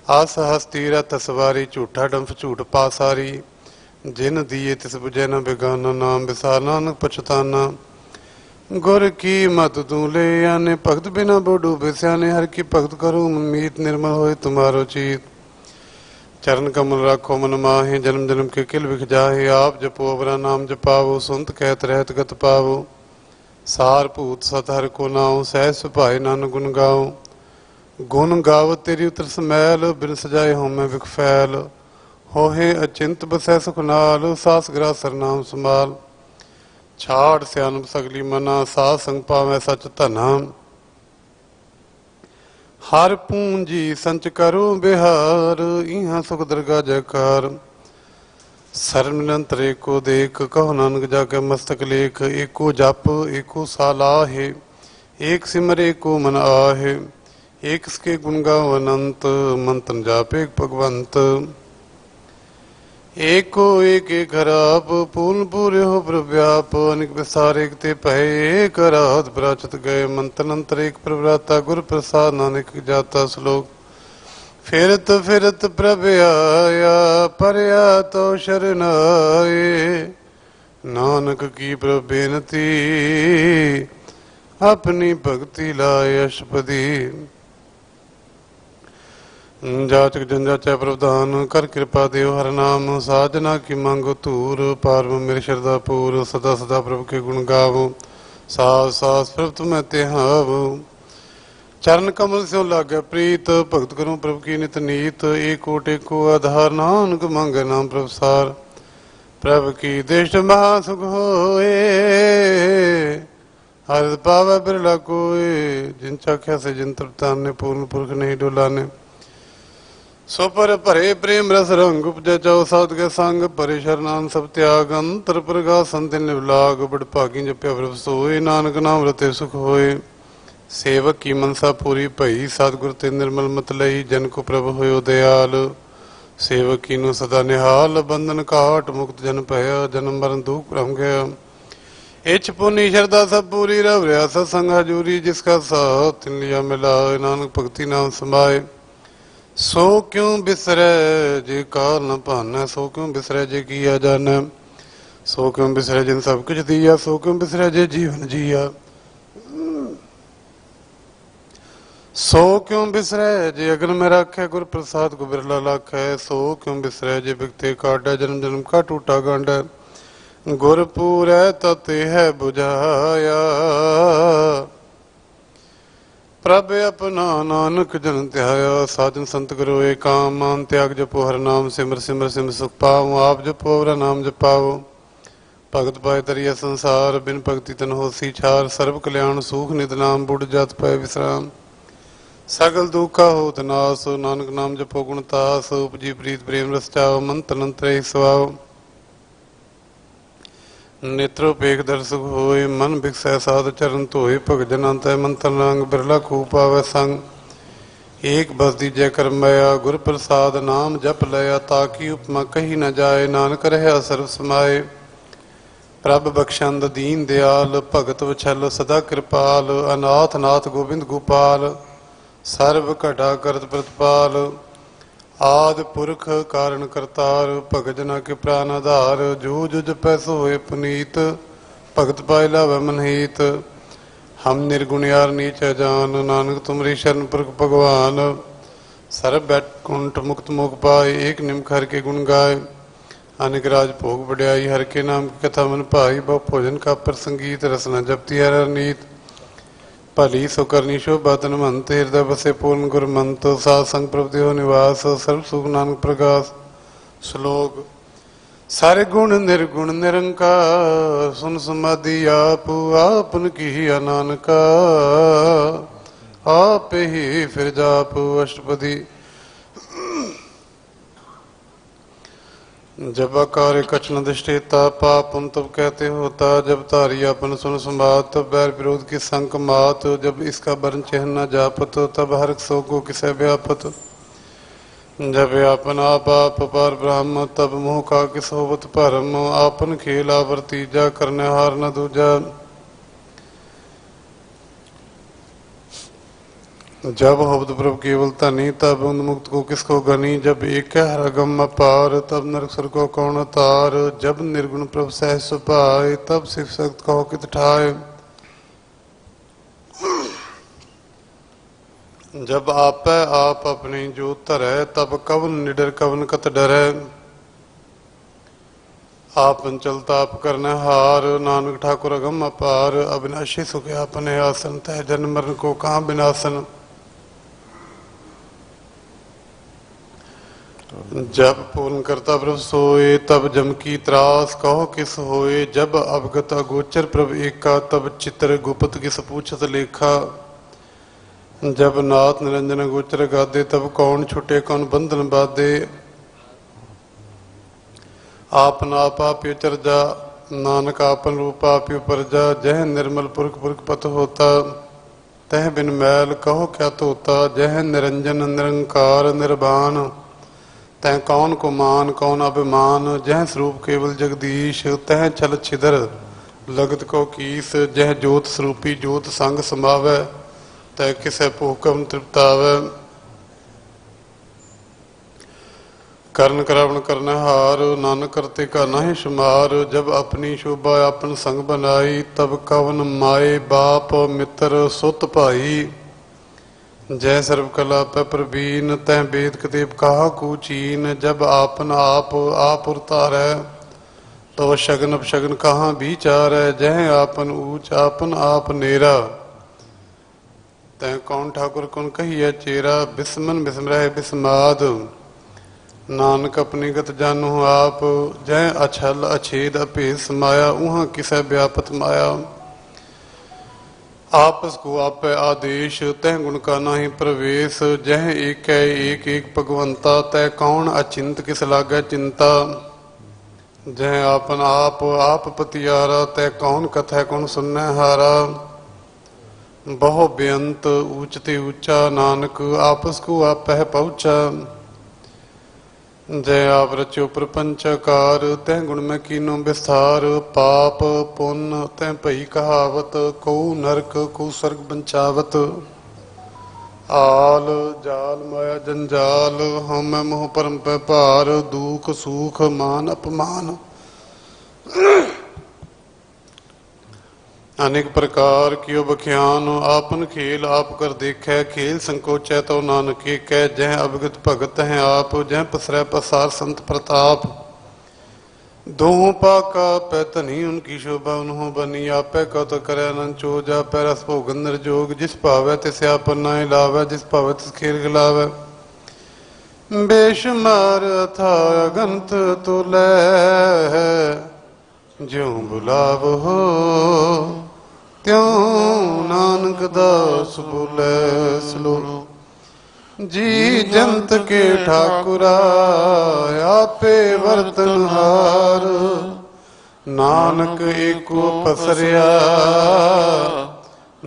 B: आस हस्ती रथ सवारी, झूठा डंफ झूठ पासारी, जिन दिए तिस बुझे न बेगाना, नाम विसार नानक पछताना। गुर की मत तू ले आने, भगत बिना बोडू बेस्याने, हर की भगत करो मीत, निर्मल होए तुम्हारो चीत। चरण कमल राखो मन माहे, जन्म जन्म के किल विख जाहे, आप जपो अवरा नाम जपावो, सुनत कहत रहत गत पावो। सार भूत सत हर को नाओ, सहज सुभाए नानक गुण गाओ। गुण गाव तेरी उतर समैल, बिन सजाए हों मैं विख फैल। होहे अचिंत बसै सुख नाल, सास ग्रास सरनाम संभाल। छाड़ सियानप सगली मना, साध संग पावै सच धना। हर पूंजी संच करो बिहार, इहाँ सुख दरगाह जयकार। सरन निरंतर एको देख, कहो नानक जाके मस्तक लेख। एको जप एको सालाहे, एक सिमर एक को मन आहे, एक इसके गुण गाओ अनंत, मंत्र जाप एक भगवंत। एक को एक हराप, पूर्ण पूरे हो प्रव्याप, अनिक विस्तार एक ते पहे, एक राहत प्राचत गए, मंत्र अंतर एक प्रव्राता, गुर प्रसाद नानक जाता श्लोक। फिरत फिरत प्रभ आया, परया तो शरण आए, नानक की प्रभ बेनती, अपनी भक्ति लाए अष्टपदी। जाचक जनजाचा प्रवधान, कर कृपा देव हर नाम, साजना की मांगो तूर, पार में मेरी श्रद्धा पूर, सदा सदा प्रभु के गुण गावो, सास सास प्रभु तुम्हें त्यावो। चरण कमल से लागे प्रीत, भगत करूं प्रभु की नित नीत, एक कोट एक को आधार, नानक मांगे नाम प्रभु सार। प्रभु की दृष्ट महासुख होए, हर पावे बिरला कोय, जिन चाख्या से जिन तृप्तान ने, पूर्ण पुरख नहीं डोलाने। सो पर भरे प्रेम रस रंग उपजे, जाओ साध के संग, परे शरणान सब त्याग, अंतर प्रगा संतिन निवलाग, बड़ भागी जप्या प्रभु सोए, नानक नाम रते सुख होए। सेवक की मनसा पूरी भई, सतगुर ते निर्मल मत लई, जन को प्रभु होयो दयाल। सेवक की नु सदा निहाल, बंधन काट मुक्त जन भया, जन्म मरण दुख भ्रम गया। इच पुनि श्रद्धा सब पूरी, रव रहा सत्संग हजूरी, जिसका साथ तिन लिया मिलाए, नानक भक्ति नाम समाए। सो क्यों बिसरे जे काल न भाना, सो क्यों बिसरे जे किया जाना, सो क्यों बिसरे जिन सब कुछ दिया, सो क्यों बिसरे जे जीवन जिया। सो क्यों बिसरे जे अग्न में रखे, गुर प्रसाद को बिरला लाख है, सो क्यों बिसरे जे बिकते काटा, जन्म जन्म का टूटा गांडा। गुरपुर तते है बुझाया, प्रभ अपना नानक जन त्याया। साधन संत करो एक काम, मान त्याग जपो हर नाम, सिमर सिमर सिमर सुख पाओ, आप जपो हर नाम जपाओ। भगत पाए तरिया संसार, बिन भक्ति तन होसी छार, सर्व कल्याण सुख नित नाम, बुढ़ जात पाए विश्राम। सगल दुखा होत नास, नानक नाम जपो गुण तास, उपजी प्रीत प्रेम रस चाओ, मंत्र अंतर सुआओ। नेत्रोपेख दर्शक होए, मन बिकसै साध चरण धोए, भगत जन अंत मंत्र रंग, बिरला खूब पावै संग। एक बस दीजै करमया, गुर प्रसाद नाम जप लया, ताकि उपमा कही न जाए, नानक रहा सर्व समाए। प्रभ बख्शंद दीन दयाल, भगत वछल सदा कृपाल, अनाथ नाथ गोविंद गोपाल, सर्व घटा करत प्रतिपाल। आदि पुरख कारण करतार, भगत जना के प्राण आधार, जो जुज पैसो होए पुनीत, भगत पाए लाभै मनहीत। हम निर्गुण यार नीच जान, नानक तुमरी शरण पुरख भगवान। सर्व बैठ कुंठ मुक्त मोक पाए, एक निमख हर के गुण गाय। अनिक राज भोग बढ़ियाई, हर के नाम की कथा मन भाई, बहु भोजन का प्रसंगीत, रसना जपती हर नीत। भली सो करनी शोभा तन महंत, हृदय बसे पूर्ण गुरमंत। साध संग प्रभु हो निवास, सर्व सुख नानक प्रकाश। श्लोक सारे गुण निर्गुण निरंकार, सुन समाधि आप आपन की नानका। आप ही फिर जाप अष्टपदी। जब कार्य कछ न दृष्टेता, पाप उन तब कहते होता, जब तारी अपन सुन संबात, तब बैर विरोध की संक मात। जब इसका वर्ण चिन्ह न जापत, तब हर सो को किसे व्यापत। जब आपन आप पार ब्रह्म, तब मोह का किस होवत परम। आपन खेला वर्तीजा, करने हार न दूजा। जब होबत प्रभु केवल तनी, तब उन्मुक्त को किसको गनी। जब एक हर गम अपार, तब नरक सर को कौन तार। जब निर्गुण प्रभु सहज सुपाए, तब शिव सक्त कहो कित ठाए। जब आप अपनी जो धरै, तब कवन निडर कवन कत डरै। आपन चलता आप करने हार, नानक ठाकुर अगम अपार। अविनाशी सुख आपने आसन, तह जन्म मरण को कहाँ बिनासन। जब पूर्ण करता प्रभु सोए, तब जम की त्रास कहो किस होए। जब अवगत अगोचर प्रभु एका, तब चित्र गुप्त किस पूछत लेखा। जब नाथ निरंजन गोचर गादे, तब कौन छुटे कौन बंधन बाधे। आपन आप चर्जा, नानक आपन रूप आप परजा। जह निर्मल पुरख पुरख पत होता, तह बिन मैल कहो क्या तोता, जह निरंजन निरंकार निर्वाण। तह कौन को मान कौन अभिमान, जह स्वरूप केवल जगदीश। तह छल छिदर लगत को कीस, जह जोत स्वरूपी जोत संग समावै। तह किसै भूकम तृप्तावै। करण करावण करन हार, नानक करते का नहीं शुमार। जब अपनी शोभा अपन संग बनाई, तब कवन माए बाप मित्र सुत भाई। जय सर्व कला पे प्रवीण, तह वेद कदेव कहा कुचीन। जब आपन आप उतारै, तो शगन अपशगन कहाँ विचारै। जह आपन ऊंच आपन आप नेरा, तह कौन ठाकुर कौन कहिए चेरा। बिस्मन बिस्म रहे बिस्माद, नानक अपनी गत जानू आप। जय अछल अछेद अभेद समाया, उहाँ किसै व्यापत माया। आपस को आपै आदेश, तह गुण का नाही प्रवेश। जह एक है एक एक भगवंता, तह कौन अचिंत किस लागै चिंता। जह आपन आप पतियारा, तह कौन कथै कौन सुनै हारा। बहु बेअंत ऊंचते ऊंचा, नानक आपस को आपै पहुँचा। जय आप रचो प्रपंचकार, तह गुण में कीनो विस्तार। पाप पुण्य तह भई कहावत, कऊ नरक कऊ स्वर्ग बंचावत। आल जाल माया जंजाल, हम मोह परम पे भार। दुख सुख मान अपमान, अनेक प्रकार कियो बख्यान। आपन खेल आप कर देखै, खेल संकोचै तो नानक कह। जह अवगत भगत हैं आप, जह पसरै पसार संत प्रताप। दोहों पाका पै धनी उनकी शोभा, उन्हों बनी आपै कौ तो करे अनंत चोज। आपै रस भोगन निर्जोग, जिस भावै तिस आपन नाय लावै। जिस भावै तिस खेल खिलावै। बेशुमार अथाह अगंत तुलै, ज्यों बुलाव हो त्यों नानक दास बोले। श्लोक। जी जंत के ठाकुरा, आपे वर्तनहार। नानक एको पसरिया,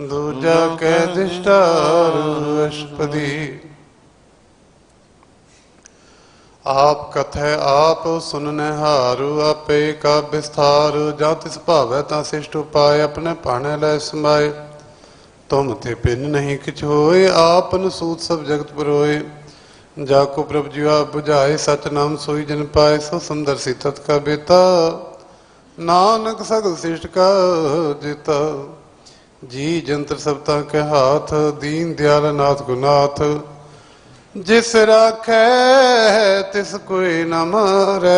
B: दूजा कै दिष्टार अष्टपदी। आप कथै आप सुनने हारू, आपे का विस्तार। जा तिस भावै ता शिष्ट उपाय, अपने पाने लै समाए। तुम ते भिन्न नहीं किछ होए, आपन सूत सब जगत पुरोए। जाको प्रभु जी आप बुझाए, सच नाम सोई जन पाए। सो सुंदर सी तत् का बेता, नानक सगल शिष्ट का जेता। जी जंत्र सबता के हाथ, दीन दयाल नाथ गुनाथ। जिस राखै तिस कोई न मारै,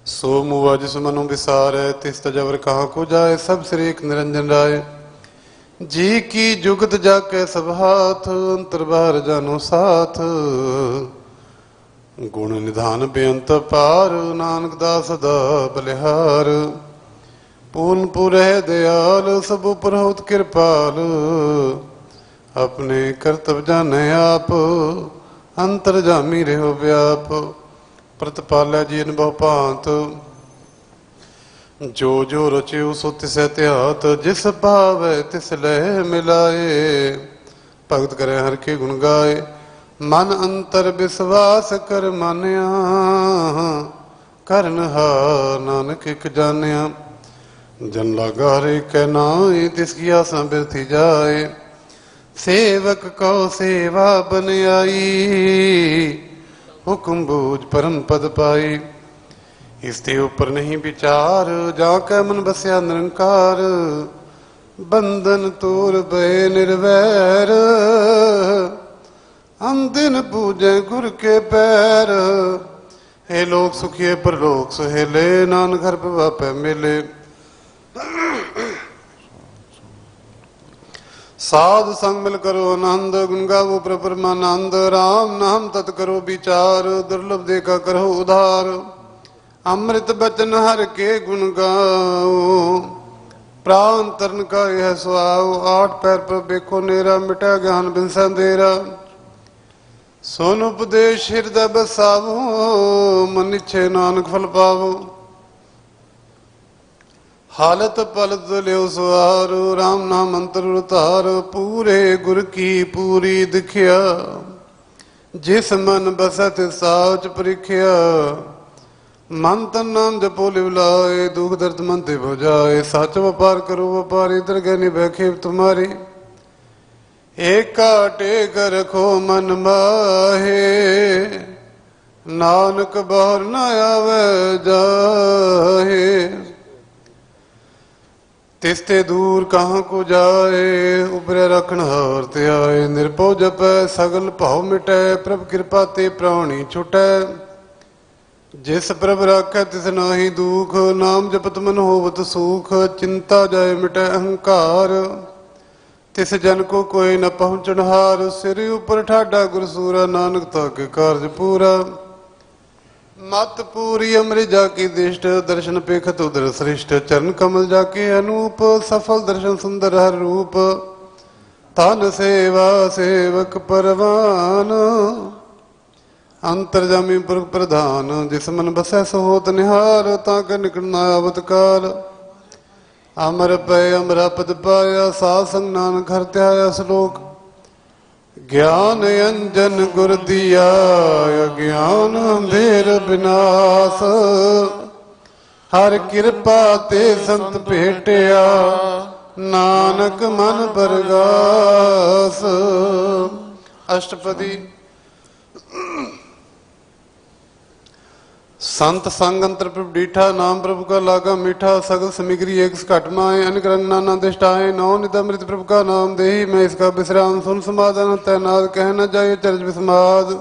B: सो मुआ जिस मनु विसारै। तिस तजवर कहाँ को जाए, सब सिर एक निरंजन राय। जी की जुगत जाके सब हाथ, अंतर बाहर जानो साथ। गुण निधान बेअंत पार, नानक दास दा बलिहार। पूर्ण पुरह दयाल, सब उपर होत कृपाल। अपने करतब जाने आप, अंतर जामी रहो व्याप। प्रतिपालै जी बहु भांत, जो जो रचियो सो तिसै त्यात। जिस भावै तिस लह मिलाए, भगत करे हर के गुण गाए। मन अंतर विश्वास कर मानिया, करन हार नानक एक जानिया। जन लागा हरे कै नाए, तिसकी आसा बिरथी जाए। सेवक को सेवा बन आई, हुक्म बूझ परम पद पाई। इसते ऊपर नहीं विचार, जाके मन बसया निरंकार। बंधन तोर भय निर्वैर, अंदिन पूजे गुर के पैर। हे लोक सुखिए परलोक सुहेले, नानक घर प्रभापै मिले। साधु संग मिल करो आनंद, गुण गावो परमानंद। राम नाम तत् करो विचार, दुर्लभ देखा करो उधार। अमृत बचन हर के गुण गाओ, प्राण तरन का यह सुहाओ। आठ पैर पर बेखो नेरा, मिटा ज्ञान बिन संदेरा। सोन उपदेश हृदय बसावो, मन इच्छे नानक फल पावो। ਹਾਲਤ ਪਲਤ ਲਿਓ ਸਵਾਰ ਰਾਮ ਨਾਮ ਅੰਤਰ ਉਤਾਰ ਪੂਰੇ ਗੁਰ ਕੀ ਪੂਰੀ ਦਿਖਿਆ ਜਿਸ ਮਨ ਬਸਤ ਸਾਚ ਪ੍ਰੀਖਿਆ ਮਨ ਤਨ ਨਾਮ ਜਪੋ ਲਿਵ ਲਾਏ ਦੁਖ ਦਰਦ ਮਨ ਤੇ ਭੁਜਾਏ ਸੱਚ ਵਪਾਰ ਕਰੋ ਵਪਾਰੀ ਦਰਗਹਿ ਨਿਭੈ ਖੇਪ ਤੁਮਾਰੀ ਏਕਾ ਟੇਕ ਰਖੋ ਮਨ ਮਾਹੇ ਨਾਨਕ ਬਾਹਰ ਨ ਆਵੇ ਜਾਹੇ ਤਿਸ ਤੇ ਦੂਰ ਕਹਾਂ ਕੋ ਜਾਏ ਉਪਰੇ ਰਖਣ ਹਾਰ ਤੇ ਆਏ ਨਿਰਭਉ ਜਪੈ ਸਗਲ ਭਉ ਮਿਟੈ ਪ੍ਰਭ ਕਿਰਪਾ ਤੇ ਪ੍ਰਾਣੀ ਛੁਟੈ ਜਿਸ ਪ੍ਰਭ ਰਾਖੈ ਤਿਸ ਨਾਹੀ ਦੁਖ ਨਾਮ ਜਪਤ ਮਨ ਹੋਵਤ ਸੂਖ ਚਿੰਤਾ ਜਾਏ ਮਿਟੈ ਅਹੰਕਾਰ ਤਿਸ ਜਨ ਕੋ ਕੋਈ ਨ ਪਹੁੰਚਣ ਹਾਰ ਸਿਰ ਉਪਰ ਠਾਡਾ ਗੁਰਸੂਰਾ ਨਾਨਕ ਤਾਕੇ ਕਾਰਜ ਪੂਰਾ ਮਤ ਪੂਰੀ ਅੰਮ੍ਰਿਤ ਜਾ ਕੀ ਦਿਸ਼ਟ ਦਰਸ਼ਨ ਪੇਖਤ ਉਦਰ ਸ੍ਰਿਸ਼ਟ ਚਰਨ ਕਮਲ ਜਾ ਕੇ ਅਨੂਪ ਸਫਲ ਦਰਸ਼ਨ ਸੁੰਦਰ ਹਰ ਰੂਪ ਤਨ ਸੇਵਾ ਸੇਵਕ ਪਰਵਾਨ ਅੰਤਰਜਾਮੀ ਪੁਰਖ ਪ੍ਰਧਾਨ ਜਿਸ ਮਨ ਬਸੈ ਸੋ ਹੋਤ ਨਿਹਾਰ ਤਾਂ ਕਿ ਨਿਕਲਣਾ ਆਵਤ ਕਾਲ ਅਮਰ ਪੈ ਅਮਰਾ ਪਦ ਪਾਇਆ ਸਾਧ ਸੰਗ ਨਾਨਕ ਹਰਿ ਧਿਆਇਆ ਸ਼ਲੋਕ ਗਿਆਨ ਅੰਜਨ ਗੁਰ ਦੀਆ ਅਗਿਆਨ ਅੰਧੇਰ ਬਿਨਾਸ਼ ਹਰ ਕਿਰਪਾ ਤੇ ਸੰਤ ਭੇਟਿਆ ਨਾਨਕ ਮਨ ਪਰਗਾਸ ਅਸ਼ਟਪਦੀ संत संग अंतर प्रभ डीठा नाम प्रभु का लागा मीठा सगल समिग्री एक घट माए अनिक रंग नाना दिष्टाए नौ नितमृत प्रभु का नाम देही मैं इसका विश्राम सुन समाधान तैनात कह न जाए चरज विस्माद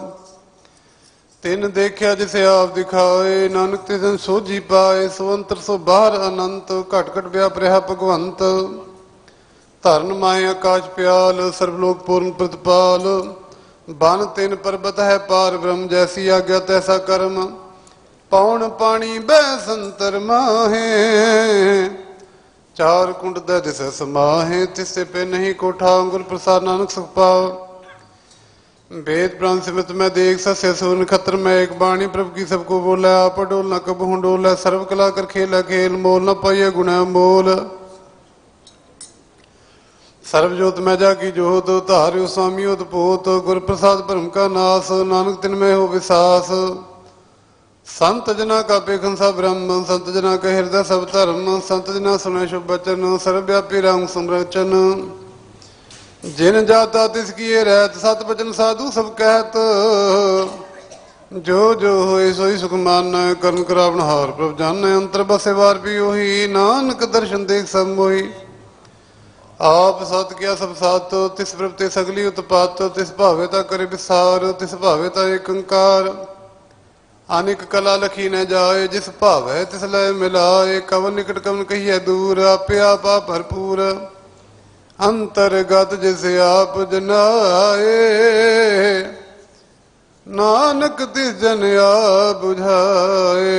B: तिन देखा जिसे आप दिखाए नानक तिन सोझी पाए सो अंतर सो बाहर अनंत घट घट व्याप रहा भगवंत धरन माए आकाश प्याल सर्वलोक पूर्ण प्रतिपाल बन तिन पर्वत है पार ब्रह्म जैसी आज्ञा तैसा कर्म पौन पानी बह संतर माहे चार कुंड दै दिस समाहे तिसे पे नहीं कोठा अंगुर प्रसाद नानक सुख पाओ वेद प्राण सिमृत में देख सस्य सुन खतर में एक बाणी प्रभु की सबको बोला आप डोल न कबहू डोला सर्व कला कर खेला खेल मोल न पाइए गुण मोल सर्वजोत में जाकी जोत धार्यो स्वामी उत पोत गुर प्रसाद भरम का नास नानक तिन में हो विसास संत जना का पेखन सब ब्रह्म संत जना का हृदय सब धर्म संत जना सुने शुभ बचन सर्वव्यापी राम संरचन जिन जाता तिसकी रहत सत बचन साधु सब कहत जो जो होए सोई सुख मान कर्म करावन हार प्रभ जान अंतर बसे वार भी ओही नानक दर्शन देख सब मोही आप सत किया सब सात तिस प्रभ ते सगली उत्पात तिस भावेता करे विसार तिस भावेता एक अंकार अनिक कला लखी न जाए जिस भाव है तिस लय मिलाए कवन निकट कवन कहिए दूर आपे आपा भरपूर अंतरगत जिसे आप जनाए नानक तिस जन आप बुझाए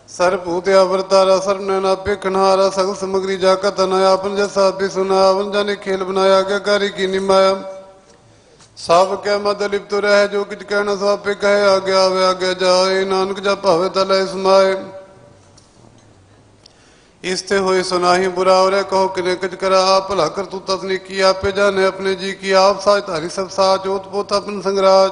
B: सर्वभूत अवरतारा सर्वनैन आपे कन्हारा सगल सामग्री जाका तनाया अपन जैसा भी सुना अपन जाने खेल बनाया क्या कारी की निमाया सब क्या मद लिप्त रह जो किच कहना सो आपे कहे आगे आवे आगे जाए नानक जा भावे तले समाए इसते होए सुनाही बुरा और कहो किने किच करा आप भला कर तू तसनी की आपे जाने अपने जी की आप साज तारी सब साज ओत पोत अपन संगराज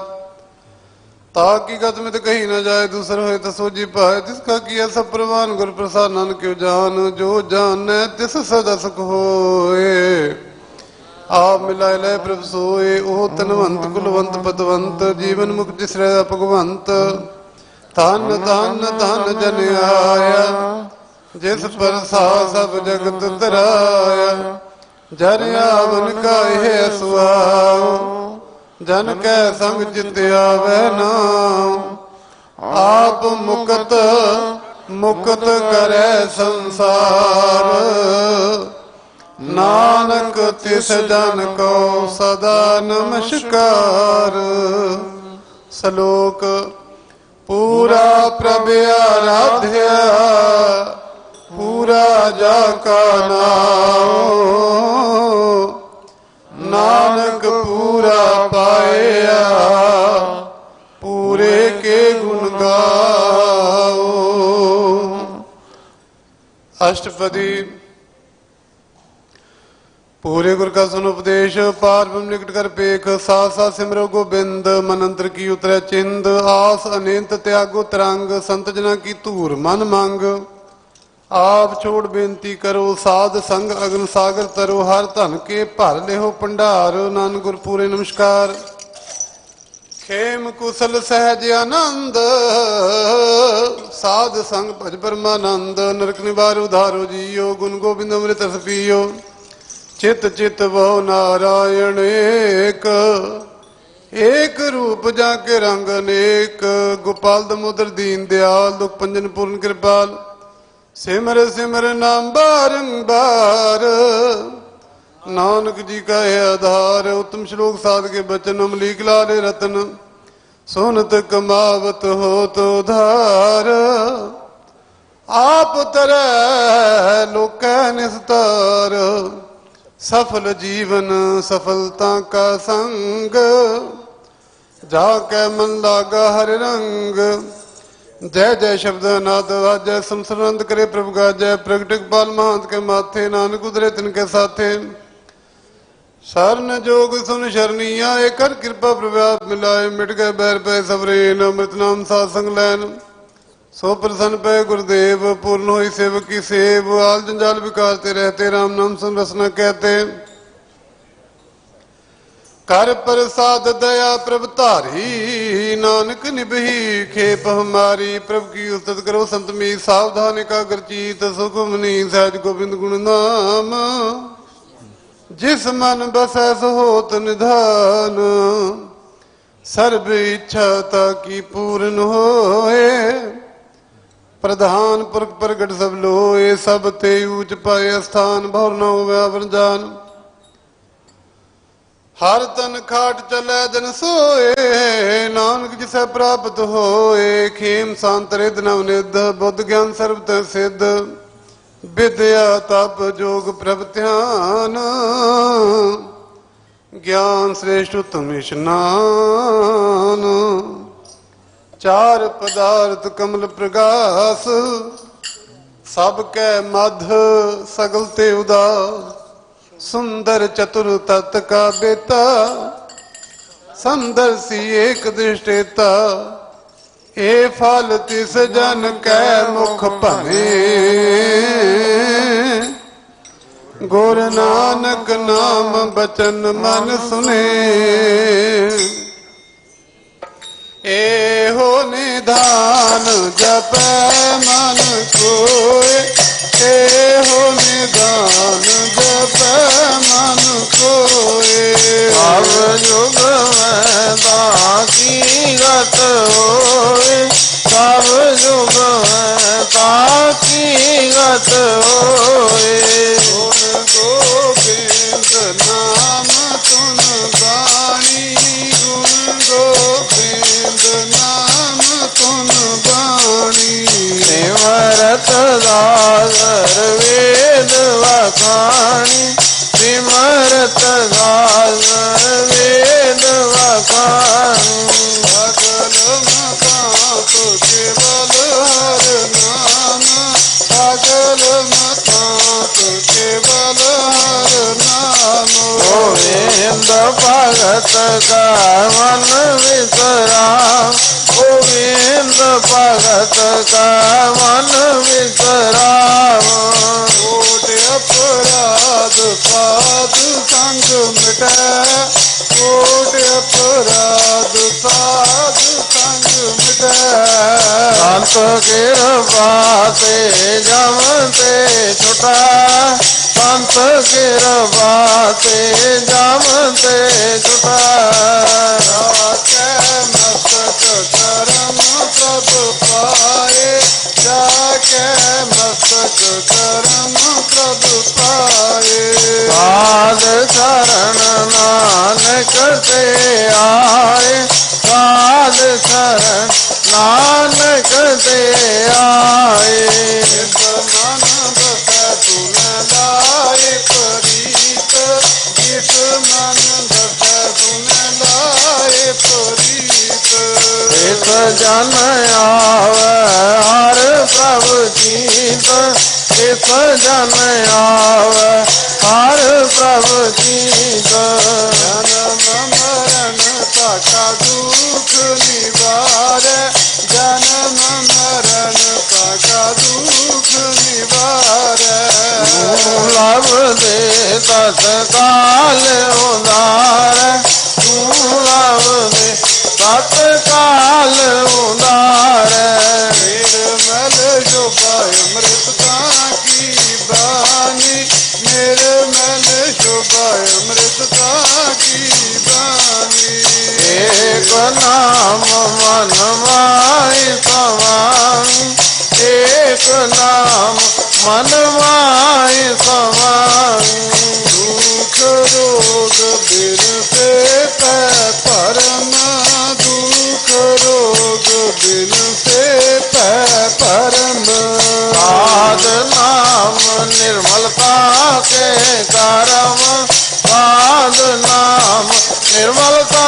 B: ताकि गत में तो कहीं न जाए दूसर होए तो सोजी पाए जिसका किया सब प्रवान गुर प्रसाद नानक क्यों जान जो जान तिस सदा सुख होए आप मिलाए लय प्रभ सोए ओ तनवंत कुलवंत पदवंत जीवन मुक्त जिसरे भगवंत धन धन धन जन आया जिस पर सा सब जगत तराया जर आवन का है सुहाओ जन कै संग चित आवे नाम आप मुक्त मुक्त करे संसार नानक तिस जन को सदा नमस्कार श्लोक पूरा प्रभ आराध्या पूरा जाका नाम नानक पूरा पाया पूरे के गुण गाओ अष्टपदी। पूरे गुर का सुन उपदेश, पार ब्रह्म निकट कर पेख। साथ साथ सिमरो गोबिंद, मन अंतर की उतरै चिंद। आस अनंत त्यागो तरंग, संत जना की धूर मन मंग। आप छोड़ बेनती करो, साध संग अग्न सागर तरो। हर धन के भर लेहो भंडार, नानक गुर पूरे नमस्कार। खेम कुशल सहज आनंद, साध संग भज परमानंद। नरक निवार उधारो जियो, गुण गोबिंद अमृत रस पियो। चित चित बहु नारायण एक, एक रूप जाके रंग अनेक। गोपाल दामोदर दीन दयाल, दुख पंजन पूर्ण कृपाल। सिमर सिमर नाम बारंबार, नानक जी का है आधार। उत्तम श्लोक साध के बचन, अमलीक लाले रतन। सुनत कमावत हो तो धार। आप तरह लोक निस्तार, सफल जीवन सफलता का संग। जाके मन लागा हर रंग, जय जय शब्द नाद वाजय। संसरंद करे प्रभु गाजय, प्रगट पाल महंत के माथे। नानक उतरे तिनके साथे, शरण जोग सुन शरणिया। एक कर कृपा प्रव्याप मिलाए, मिट गए बैर पै सबरेन। अमृत नाम साध संग लैन, सो प्रसन्न पै गुरुदेव। पूर्ण होई सेवक की सेव, आल जंजाल विकारते रहते। राम नाम सुन रसना कहते, कर प्रसाद दया प्रभ धारी। नानक निभही खेप हमारी, प्रभु की उस्तत करो संत मी। सावधान एकाग्र चीत, सुख मनी सहज गोविंद गुण नाम। जिस मन बसै सो होत निधान, सर्व इच्छा ताकी पूर्ण होए। प्रधान पुरख प्रगट सब लोए, सब ते ऊंच पाए स्थान। भौर न होवे अवर जान, हर तन खाट चलै जन सोए। नानक जिसे प्राप्त होए, खेम शांत रिद नवनिध। बुद्ध ज्ञान सर्वत सिद्ध, विद्या तप जोग प्रभ ध्यान। ज्ञान श्रेष्ठ उत्तम स्नान, चार पदार्थ कमल प्रगास। सबकै मध्य सगल ते उदास, सुंदर चतुर तत् का बेता। समदर्शी एक दृष्टेता, ए फल तिस जन कै मुख भने। गुर नानक नाम बचन मन सुने। एहो निधान जपै मन कोय, एहो निधान जपै मन कोय।
A: अब युग में ताकी गत होए, सब युग में ताकी गत होए।
B: गुण गोबिंद नाम सुन बाणी, गुण गोबिंद नाम सुन बाणी।
A: सिमरत दासर वेद वखाणी, सिमरत दासर वेद वखाणी।
B: सकल मकात केवल हर नाम, सकल मकात केवल हर नाम।
A: गोविंद भगत का मन विश्राम, गोविंद भगत का मन विश्राम।
B: कोट अपराध साध संग मिटै, कोट अपराध साध संग मिटै।
A: संत कृपा से जमते छुटा, संत कृपा से जमते छुटा।
B: जाके मस्तक करम सब पाए, जाके मस्तक करम सब पाए।
A: साध शरण नानक से आए, साध शरण नानक से आए।
B: मन बसै तुन लाए परीत, जिस मन बसै तुन लाए परीत।
A: इस जन आवे हर प्रभु चीत, इस जन आवे हर प्रभु जीत
B: जन्म मरण का दुख निवारे जन्म मरण का दुख निवारे
A: लभ दे तत्काल उदार लभ दे तत्काल उदार
B: निर्मल शोभा अमृतता की बानी निर्मल शोभा अमृतता की बानी
A: एक नाम मन माई समाई एक नाम मन माई समाई
B: दुख रोग बिरसे परम दुख रोग बिरसे परम
A: पाद नाम निर्मलता के करम पाद नाम निर्मलता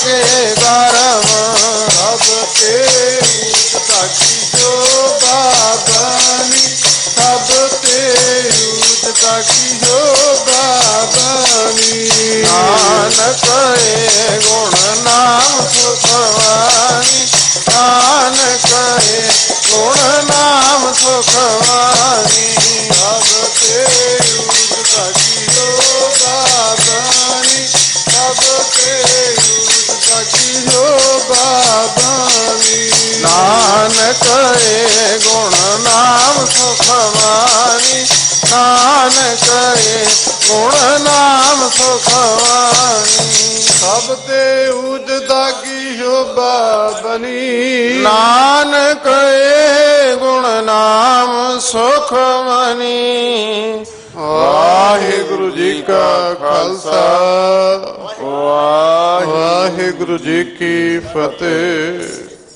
A: के करम
B: सबके उठता की शोभा बनी सबके उठता की शोभा बनी
A: नानक ए गुण नाम सुखवानी नानक ए गुण नाम सुखवानी
B: सबके उठता की शोभा बनी सबके उठता की शोभा बनी
A: नानक ए गुण नाम सुखवानी नानक ए गुण नाम सुखवानी
B: सबते उजदा की शोभा बनी
A: नानक ए गुण नाम सुखवानी
B: वाहिगुरु जी का खालसा वाहिगुरु जी की फतेह।